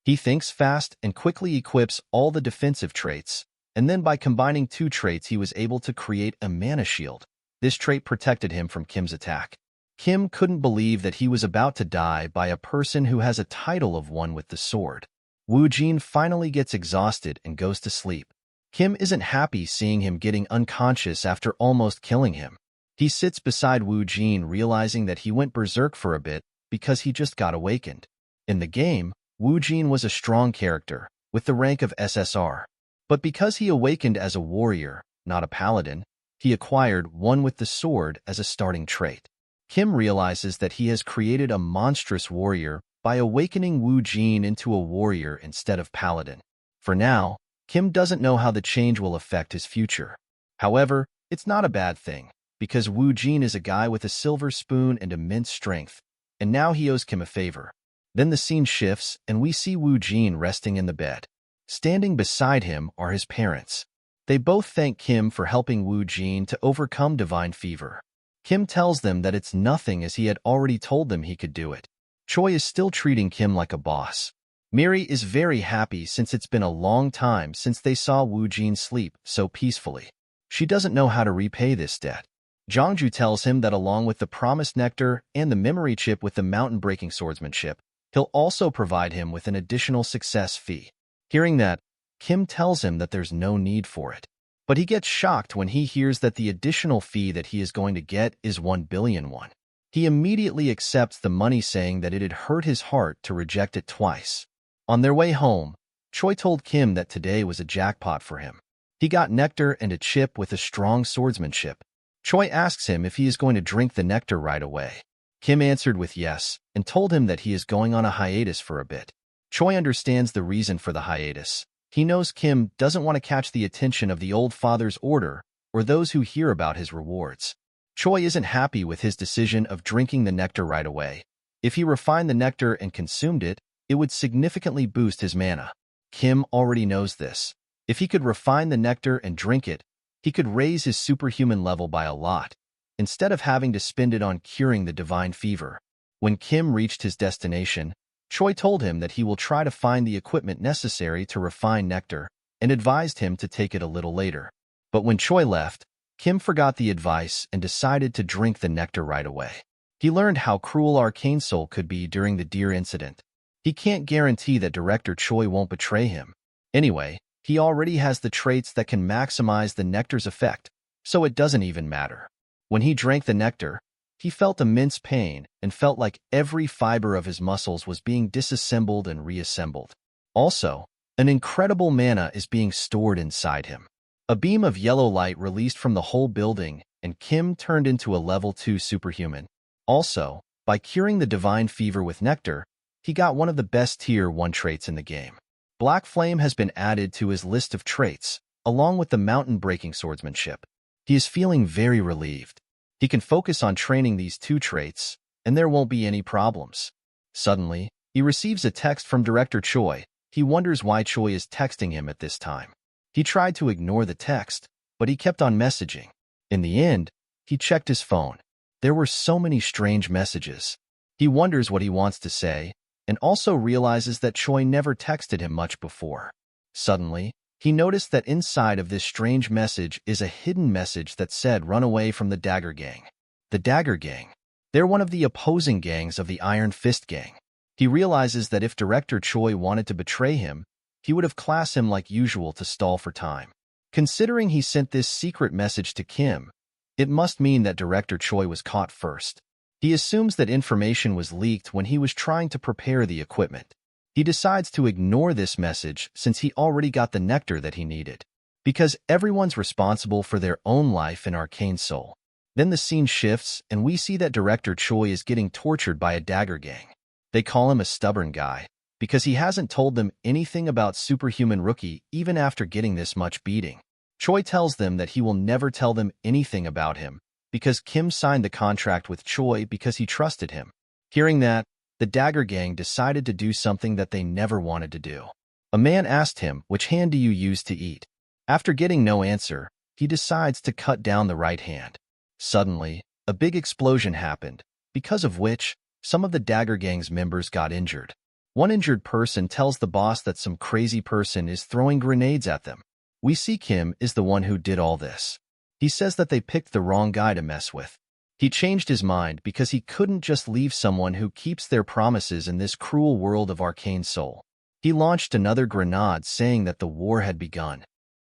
He thinks fast and quickly equips all the defensive traits, and then by combining two traits he was able to create a mana shield. This trait protected him from Kim's attack. Kim couldn't believe that he was about to die by a person who has a title of One with the Sword. Wu Jin finally gets exhausted and goes to sleep. Kim isn't happy seeing him getting unconscious after almost killing him. He sits beside Wu Jin realizing that he went berserk for a bit because he just got awakened. In the game, Wu Jin was a strong character, with the rank of SSR. But because he awakened as a warrior, not a paladin, he acquired One with the Sword as a starting trait. Kim realizes that he has created a monstrous warrior by awakening Wu Jin into a warrior instead of paladin. For now, Kim doesn't know how the change will affect his future. However, it's not a bad thing, because Wu Jin is a guy with a silver spoon and immense strength, and now he owes Kim a favor. Then the scene shifts, and we see Wu Jin resting in the bed. Standing beside him are his parents. They both thank Kim for helping Wu Jin to overcome divine fever. Kim tells them that it's nothing as he had already told them he could do it. Choi is still treating Kim like a boss. Miri is very happy since it's been a long time since they saw Wu Jin sleep so peacefully. She doesn't know how to repay this debt. Zhangju tells him that along with the promised nectar and the memory chip with the mountain-breaking swordsmanship, he'll also provide him with an additional success fee. Hearing that, Kim tells him that there's no need for it. But he gets shocked when he hears that the additional fee that he is going to get is 1 billion won. He immediately accepts the money, saying that it had hurt his heart to reject it twice. On their way home, Choi told Kim that today was a jackpot for him. He got nectar and a chip with a strong swordsmanship. Choi asks him if he is going to drink the nectar right away. Kim answered with yes, and told him that he is going on a hiatus for a bit. Choi understands the reason for the hiatus. He knows Kim doesn't want to catch the attention of the old father's order or those who hear about his rewards. Choi isn't happy with his decision of drinking the nectar right away. If he refined the nectar and consumed it, it would significantly boost his mana. Kim already knows this. If he could refine the nectar and drink it, he could raise his superhuman level by a lot, instead of having to spend it on curing the divine fever. When Kim reached his destination, Choi told him that he will try to find the equipment necessary to refine nectar and advised him to take it a little later. But when Choi left, Kim forgot the advice and decided to drink the nectar right away. He learned how cruel Arcane Soul could be during the deer incident. He can't guarantee that Director Choi won't betray him. Anyway, he already has the traits that can maximize the nectar's effect, so it doesn't even matter. When he drank the nectar, he felt immense pain and felt like every fiber of his muscles was being disassembled and reassembled. Also, an incredible mana is being stored inside him. A beam of yellow light released from the whole building, and Kim turned into a level 2 superhuman. Also, by curing the divine fever with nectar, he got one of the best tier 1 traits in the game. Black Flame has been added to his list of traits, along with the mountain-breaking swordsmanship. He is feeling very relieved. He can focus on training these 2 traits, and there won't be any problems. Suddenly, he receives a text from Director Choi. He wonders why Choi is texting him at this time. He tried to ignore the text, but he kept on messaging. In the end, he checked his phone. There were so many strange messages. He wonders what he wants to say, and also realizes that Choi never texted him much before. Suddenly, he noticed that inside of this strange message is a hidden message that said, "Run away from the Dagger Gang." The Dagger Gang. They're one of the opposing gangs of the Iron Fist Gang. He realizes that if Director Choi wanted to betray him, he would have classed him like usual to stall for time. Considering he sent this secret message to Kim, it must mean that Director Choi was caught first. He assumes that information was leaked when he was trying to prepare the equipment. He decides to ignore this message since he already got the nectar that he needed. Because everyone's responsible for their own life in Arcane Soul. Then the scene shifts, and we see that Director Choi is getting tortured by a dagger gang. They call him a stubborn guy, because he hasn't told them anything about Superhuman Rookie even after getting this much beating. Choi tells them that he will never tell them anything about him, because Kim signed the contract with Choi because he trusted him. Hearing that, the dagger gang decided to do something that they never wanted to do. A man asked him, "Which hand do you use to eat?" After getting no answer, he decides to cut down the right hand. Suddenly, a big explosion happened, because of which, some of the dagger gang's members got injured. One injured person tells the boss that some crazy person is throwing grenades at them. We see Kim is the one who did all this. He says that they picked the wrong guy to mess with. He changed his mind because he couldn't just leave someone who keeps their promises in this cruel world of Arcane Soul. He launched another grenade saying that the war had begun.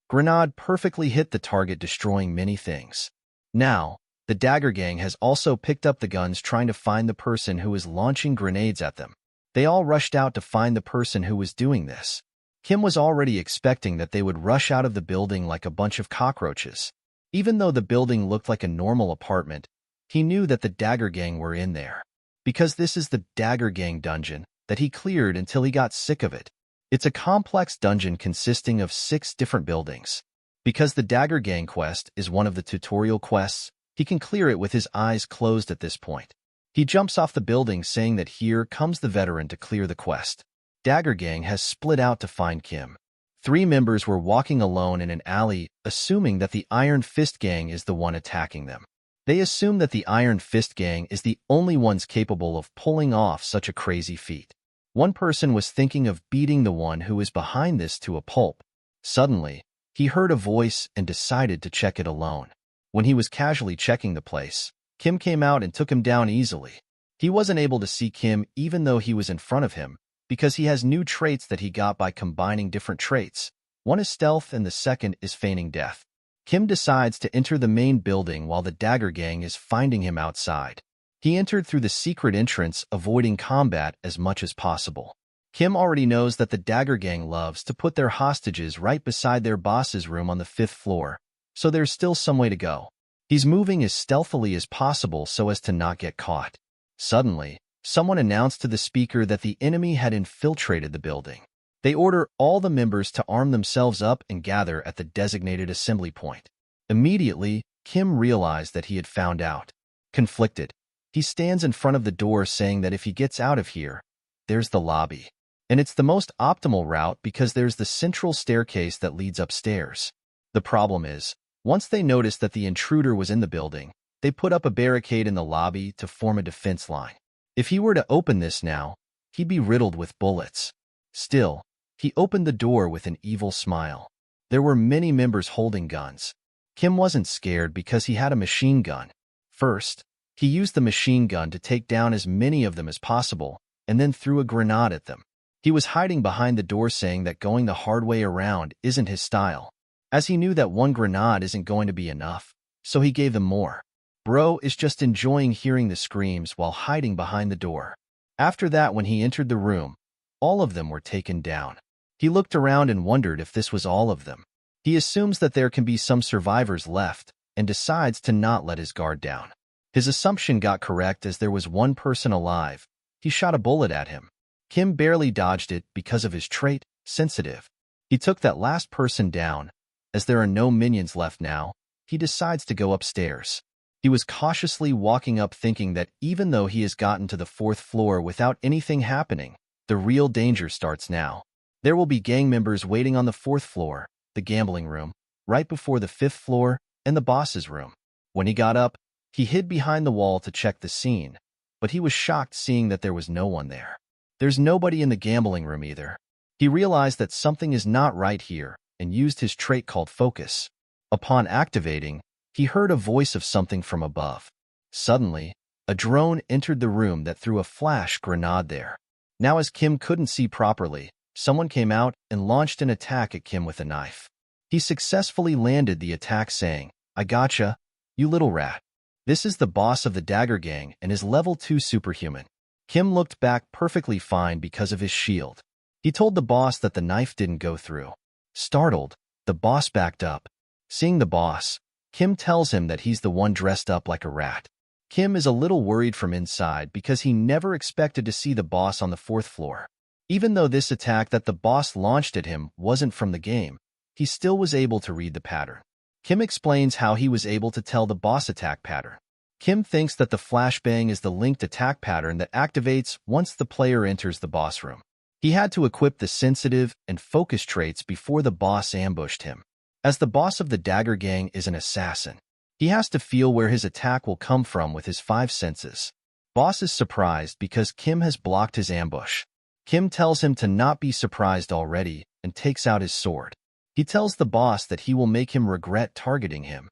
Grenade perfectly hit the target, destroying many things. Now, the dagger gang has also picked up the guns trying to find the person who is launching grenades at them. They all rushed out to find the person who was doing this. Kim was already expecting that they would rush out of the building like a bunch of cockroaches. Even though the building looked like a normal apartment, he knew that the dagger gang were in there. Because this is the dagger gang dungeon that he cleared until he got sick of it. It's a complex dungeon consisting of 6 different buildings. Because the dagger gang quest is one of the tutorial quests, he can clear it with his eyes closed at this point. He jumps off the building saying that here comes the veteran to clear the quest. Dagger gang has split out to find Kim. 3 members were walking alone in an alley, assuming that the Iron Fist gang is the one attacking them. They assume that the Iron Fist gang is the only ones capable of pulling off such a crazy feat. One person was thinking of beating the one who is behind this to a pulp. Suddenly, he heard a voice and decided to check it alone. When he was casually checking the place, Kim came out and took him down easily. He wasn't able to see Kim even though he was in front of him, because he has new traits that he got by combining different traits. One is stealth and the second is feigning death. Kim decides to enter the main building while the dagger gang is finding him outside. He entered through the secret entrance, avoiding combat as much as possible. Kim already knows that the dagger gang loves to put their hostages right beside their boss's room on the 5th floor, so there's still some way to go. He's moving as stealthily as possible so as to not get caught. Suddenly, someone announced to the speaker that the enemy had infiltrated the building. They order all the members to arm themselves up and gather at the designated assembly point. Immediately, Kim realized that he had found out. Conflicted, he stands in front of the door saying that if he gets out of here, there's the lobby. And it's the most optimal route because there's the central staircase that leads upstairs. The problem is, once they noticed that the intruder was in the building, they put up a barricade in the lobby to form a defense line. If he were to open this now, he'd be riddled with bullets. Still, he opened the door with an evil smile. There were many members holding guns. Kim wasn't scared because he had a machine gun. First, he used the machine gun to take down as many of them as possible, and then threw a grenade at them. He was hiding behind the door saying that going the hard way around isn't his style, as he knew that one grenade isn't going to be enough, so he gave them more. Bro is just enjoying hearing the screams while hiding behind the door. After that, when he entered the room, all of them were taken down. He looked around and wondered if this was all of them. He assumes that there can be some survivors left and decides to not let his guard down. His assumption got correct as there was one person alive. He shot a bullet at him. Kim barely dodged it because of his trait, sensitive. He took that last person down. As there are no minions left now, he decides to go upstairs. He was cautiously walking up thinking that even though he has gotten to the 4th floor without anything happening, the real danger starts now. There will be gang members waiting on the 4th floor, the gambling room, right before the 5th floor, and the boss's room. When he got up, he hid behind the wall to check the scene, but he was shocked seeing that there was no one there. There's nobody in the gambling room either. He realized that something is not right here and used his trait called Focus. Upon activating, he heard a voice of something from above. Suddenly, a drone entered the room that threw a flash grenade there. Now as Kim couldn't see properly, someone came out and launched an attack at Kim with a knife. He successfully landed the attack saying, "I gotcha, you little rat." This is the boss of the Dagger Gang and is level 2 superhuman. Kim looked back perfectly fine because of his shield. He told the boss that the knife didn't go through. Startled, the boss backed up. Seeing the boss, Kim tells him that he's the one dressed up like a rat. Kim is a little worried from inside because he never expected to see the boss on the 4th floor. Even though this attack that the boss launched at him wasn't from the game, he still was able to read the pattern. Kim explains how he was able to tell the boss attack pattern. Kim thinks that the flashbang is the linked attack pattern that activates once the player enters the boss room. He had to equip the sensitive and focus traits before the boss ambushed him. As the boss of the Dagger Gang is an assassin, he has to feel where his attack will come from with his 5 senses. Boss is surprised because Kim has blocked his ambush. Kim tells him to not be surprised already and takes out his sword. He tells the boss that he will make him regret targeting him.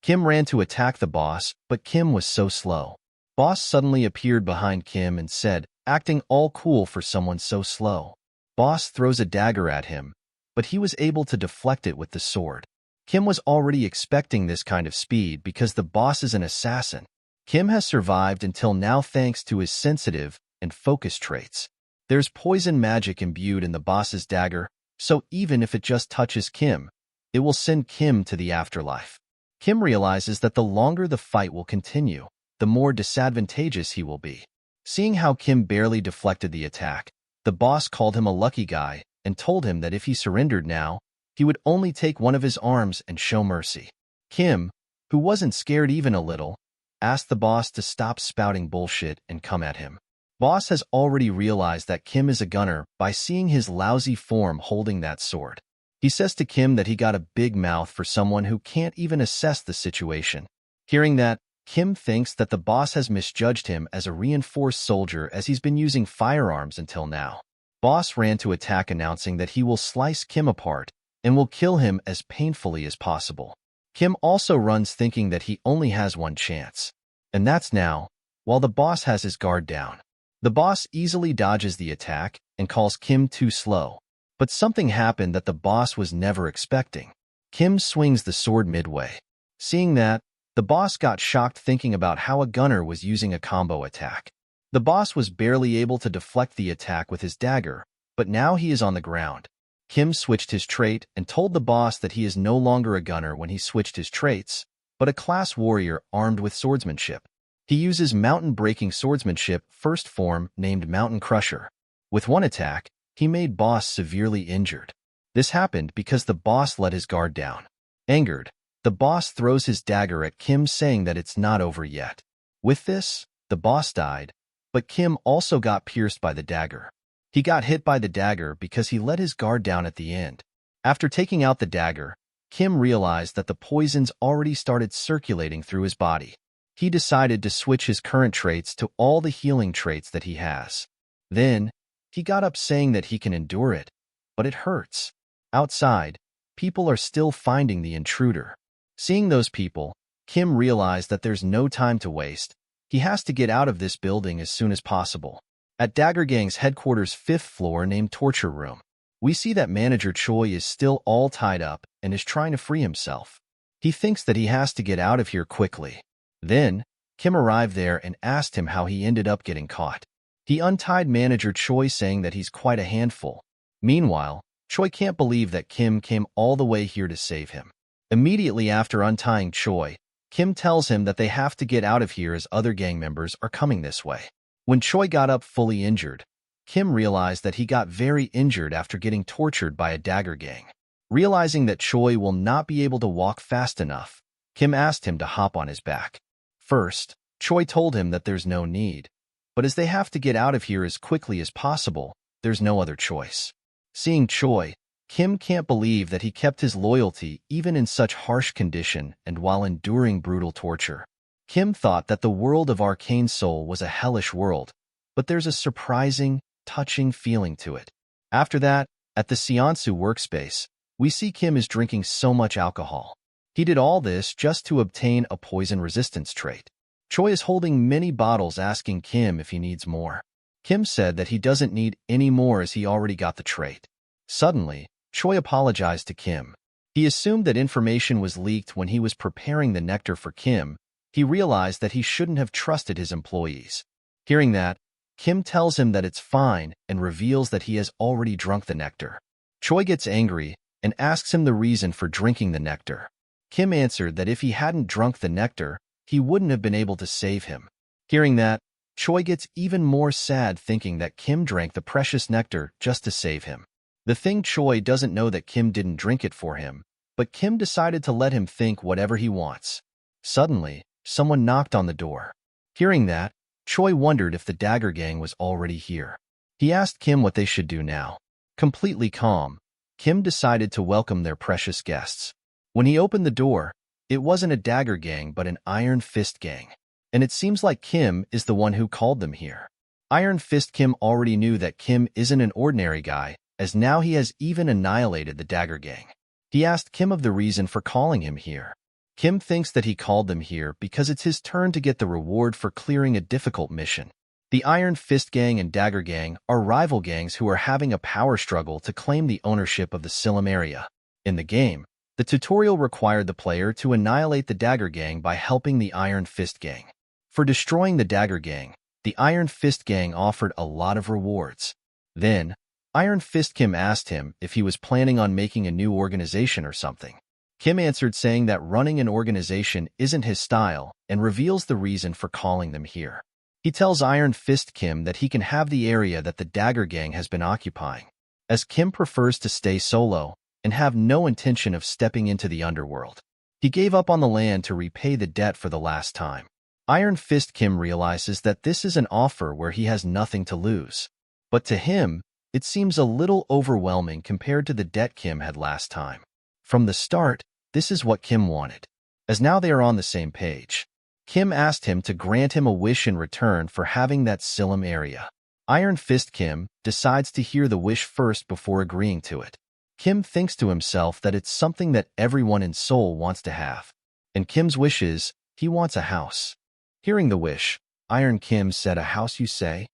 Kim ran to attack the boss, but Kim was so slow. Boss suddenly appeared behind Kim and said, acting all cool for someone so slow. Boss throws a dagger at him, but he was able to deflect it with the sword. Kim was already expecting this kind of speed because the boss is an assassin. Kim has survived until now thanks to his sensitive and focus traits. There's poison magic imbued in the boss's dagger, so even if it just touches Kim, it will send Kim to the afterlife. Kim realizes that the longer the fight will continue, the more disadvantageous he will be. Seeing how Kim barely deflected the attack, the boss called him a lucky guy and told him that if he surrendered now, he would only take one of his arms and show mercy. Kim, who wasn't scared even a little, asked the boss to stop spouting bullshit and come at him. Boss has already realized that Kim is a gunner by seeing his lousy form holding that sword. He says to Kim that he got a big mouth for someone who can't even assess the situation. Hearing that, Kim thinks that the boss has misjudged him as a reinforced soldier as he's been using firearms until now. Boss ran to attack, announcing that he will slice Kim apart and will kill him as painfully as possible. Kim also runs thinking that he only has one chance. And that's now, while the boss has his guard down. The boss easily dodges the attack and calls Kim too slow. But something happened that the boss was never expecting. Kim swings the sword midway. Seeing that, the boss got shocked thinking about how a gunner was using a combo attack. The boss was barely able to deflect the attack with his dagger, but now he is on the ground. Kim switched his trait and told the boss that he is no longer a gunner when he switched his traits, but a class warrior armed with swordsmanship. He uses mountain-breaking swordsmanship first form named Mountain Crusher. With one attack, he made boss severely injured. This happened because the boss let his guard down. Angered, the boss throws his dagger at Kim, saying that it's not over yet. With this, the boss died, but Kim also got pierced by the dagger. He got hit by the dagger because he let his guard down at the end. After taking out the dagger, Kim realized that the poisons already started circulating through his body. He decided to switch his current traits to all the healing traits that he has. Then, he got up saying that he can endure it, but it hurts. Outside, people are still finding the intruder. Seeing those people, Kim realized that there's no time to waste. He has to get out of this building as soon as possible. At Dagger Gang's headquarters' 5th floor named Torture Room, we see that manager Choi is still all tied up and is trying to free himself. He thinks that he has to get out of here quickly. Then, Kim arrived there and asked him how he ended up getting caught. He untied manager Choi, saying that he's quite a handful. Meanwhile, Choi can't believe that Kim came all the way here to save him. Immediately after untying Choi, Kim tells him that they have to get out of here as other gang members are coming this way. When Choi got up fully injured, Kim realized that he got very injured after getting tortured by a Dagger Gang. Realizing that Choi will not be able to walk fast enough, Kim asked him to hop on his back. First, Choi told him that there's no need, but as they have to get out of here as quickly as possible, there's no other choice. Seeing Choi, Kim can't believe that he kept his loyalty even in such harsh condition and while enduring brutal torture. Kim thought that the world of Arcane Soul was a hellish world, but there's a surprising, touching feeling to it. After that, at the Seonsu workspace, we see Kim is drinking so much alcohol. He did all this just to obtain a poison resistance trait. Choi is holding many bottles, asking Kim if he needs more. Kim said that he doesn't need any more as he already got the trait. Suddenly, Choi apologized to Kim. He assumed that information was leaked when he was preparing the nectar for Kim. He realized that he shouldn't have trusted his employees. Hearing that, Kim tells him that it's fine and reveals that he has already drunk the nectar. Choi gets angry and asks him the reason for drinking the nectar. Kim answered that if he hadn't drunk the nectar, he wouldn't have been able to save him. Hearing that, Choi gets even more sad thinking that Kim drank the precious nectar just to save him. The thing Choi doesn't know that Kim didn't drink it for him, but Kim decided to let him think whatever he wants. Suddenly, someone knocked on the door. Hearing that, Choi wondered if the Dagger Gang was already here. He asked Kim what they should do now. Completely calm, Kim decided to welcome their precious guests. When he opened the door, it wasn't a Dagger Gang but an Iron Fist Gang. And it seems like Kim is the one who called them here. Iron Fist Kim already knew that Kim isn't an ordinary guy, as now he has even annihilated the Dagger Gang. He asked Kim of the reason for calling him here. Kim thinks that he called them here because it's his turn to get the reward for clearing a difficult mission. The Iron Fist Gang and Dagger Gang are rival gangs who are having a power struggle to claim the ownership of the Silum area. In the game, the tutorial required the player to annihilate the Dagger Gang by helping the Iron Fist Gang. For destroying the Dagger Gang, the Iron Fist Gang offered a lot of rewards. Then, Iron Fist Kim asked him if he was planning on making a new organization or something. Kim answered saying that running an organization isn't his style and reveals the reason for calling them here. He tells Iron Fist Kim that he can have the area that the Dagger Gang has been occupying, as Kim prefers to stay solo and have no intention of stepping into the underworld. He gave up on the land to repay the debt for the last time. Iron Fist Kim realizes that this is an offer where he has nothing to lose. But to him, it seems a little overwhelming compared to the debt Kim had last time. From the start, this is what Kim wanted. As now they are on the same page, Kim asked him to grant him a wish in return for having that Silum area. Iron Fist Kim decides to hear the wish first before agreeing to it. Kim thinks to himself that it's something that everyone in Seoul wants to have. And Kim's wish is, he wants a house. Hearing the wish, Iron Kim said, "A house, you say?"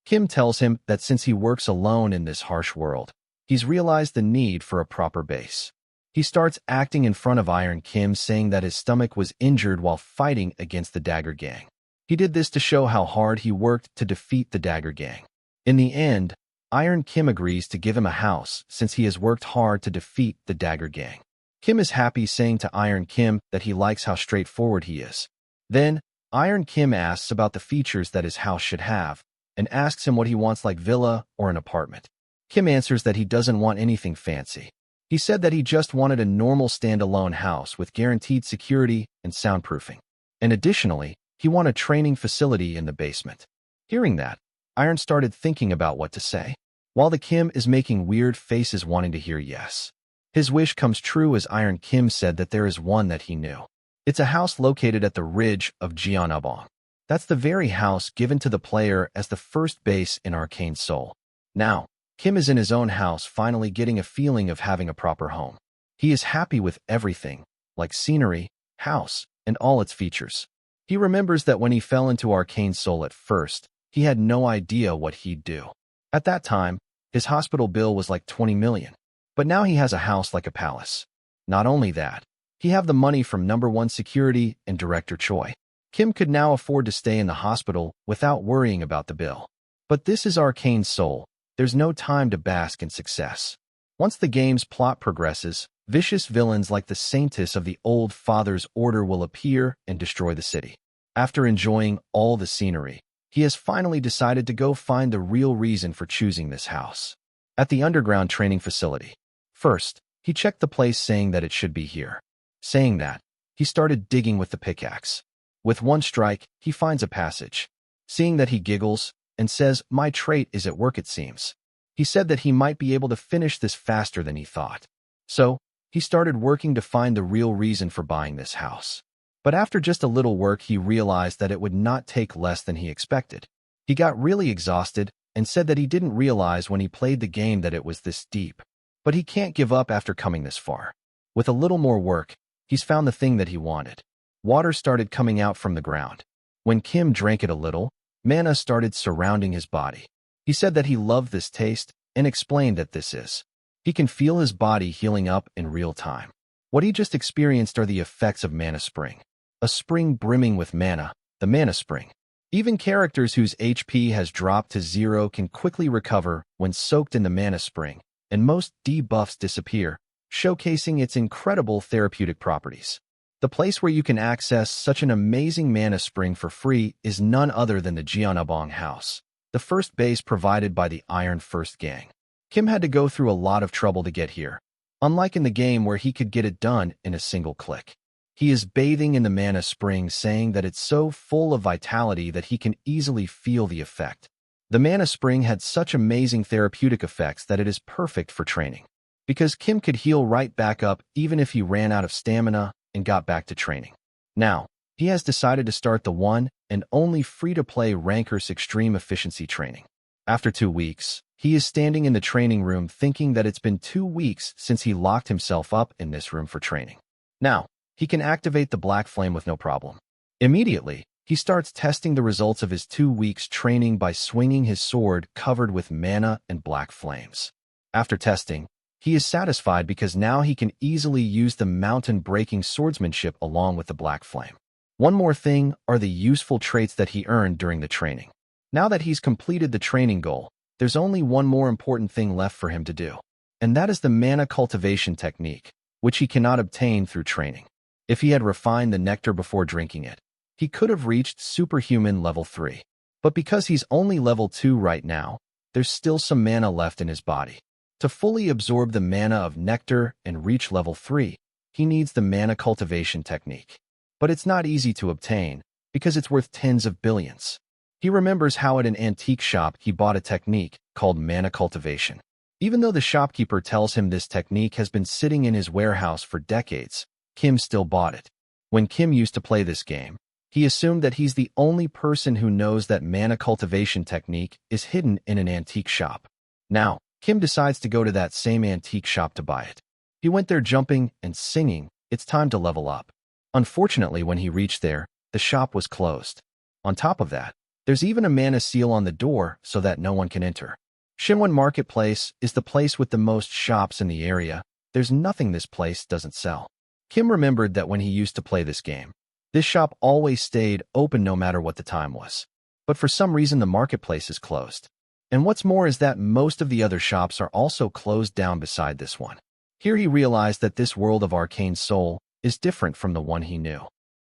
Kim tells him that since he works alone in this harsh world, he's realized the need for a proper base. He starts acting in front of Iron Kim, saying that his stomach was injured while fighting against the Dagger Gang. He did this to show how hard he worked to defeat the Dagger Gang. In the end, Iron Kim agrees to give him a house since he has worked hard to defeat the Dagger Gang. Kim is happy, saying to Iron Kim that he likes how straightforward he is. Then, Iron Kim asks about the features that his house should have, and asks him what he wants, like villa or an apartment. Kim answers that he doesn't want anything fancy. He said that he just wanted a normal standalone house with guaranteed security and soundproofing. And additionally, he wanted a training facility in the basement. Hearing that, Iron started thinking about what to say, while the Kim is making weird faces wanting to hear yes. His wish comes true as Iron Kim said that there is one that he knew. It's a house located at the ridge of Jeonnabong. That's the very house given to the player as the first base in Arcane Soul. Now, Kim is in his own house, finally getting a feeling of having a proper home. He is happy with everything, like scenery, house, and all its features. He remembers that when he fell into Arcane Soul at first, he had no idea what he'd do. At that time, his hospital bill was like 20 million. But now he has a house like a palace. Not only that, he have the money from #1 security and Director Choi. Kim could now afford to stay in the hospital without worrying about the bill. But this is Arcane Soul. There's no time to bask in success. Once the game's plot progresses, vicious villains like the Saintess of the Old Father's Order will appear and destroy the city. After enjoying all the scenery, he has finally decided to go find the real reason for choosing this house. At the underground training facility. First, he checked the place, saying that it should be here. Saying that, he started digging with the pickaxe. With one strike, he finds a passage. Seeing that, he giggles and says, "My trait is at work, it seems." He said that he might be able to finish this faster than he thought. So, he started working to find the real reason for buying this house. But after just a little work, he realized that it would not take less than he expected. He got really exhausted and said that he didn't realize when he played the game that it was this deep. But he can't give up after coming this far. With a little more work, he's found the thing that he wanted. Water started coming out from the ground. When Kim drank it a little, Manna started surrounding his body. He said that he loved this taste and explained that this is. He can feel his body healing up in real time. What he just experienced are the effects of Mana Spring. a spring brimming with mana, the Mana Spring. Even characters whose HP has dropped to 0 can quickly recover when soaked in the Mana Spring, and most debuffs disappear, showcasing its incredible therapeutic properties. The place where you can access such an amazing Mana Spring for free is none other than the Jeonnabong House, the first base provided by the Iron First Gang. Kim had to go through a lot of trouble to get here, unlike in the game where he could get it done in a single click. He is bathing in the Mana Spring, saying that it's so full of vitality that he can easily feel the effect. The Mana Spring had such amazing therapeutic effects that it is perfect for training, because Kim could heal right back up even if he ran out of stamina and got back to training. Now, he has decided to start the one and only free-to-play Rankers Extreme Efficiency training. After 2 weeks, he is standing in the training room thinking that it's been 2 weeks since he locked himself up in this room for training. Now, he can activate the Black Flame with no problem. Immediately, he starts testing the results of his 2 weeks training by swinging his sword covered with mana and black flames. After testing, he is satisfied because now he can easily use the mountain-breaking swordsmanship along with the Black Flame. One more thing are the useful traits that he earned during the training. Now that he's completed the training goal, there's only one more important thing left for him to do, and that is the mana cultivation technique, which he cannot obtain through training. If he had refined the nectar before drinking it, he could have reached superhuman level 3. But because he's only level 2 right now, there's still some mana left in his body. To fully absorb the mana of nectar and reach level 3, he needs the mana cultivation technique. But it's not easy to obtain, because it's worth tens of billions. He remembers how at an antique shop he bought a technique called mana cultivation. Even though the shopkeeper tells him this technique has been sitting in his warehouse for decades, Kim still bought it. When Kim used to play this game, he assumed that he's the only person who knows that mana cultivation technique is hidden in an antique shop. Now, Kim decides to go to that same antique shop to buy it. He went there jumping and singing, "It's time to level up." Unfortunately, when he reached there, the shop was closed. On top of that, there's even a mana seal on the door so that no one can enter. Shinwon Marketplace is the place with the most shops in the area. There's nothing this place doesn't sell. Kim remembered that when he used to play this game, this shop always stayed open no matter what the time was. But for some reason the marketplace is closed. And what's more is that most of the other shops are also closed down beside this one. Here he realized that this world of Arcane Soul is different from the one he knew.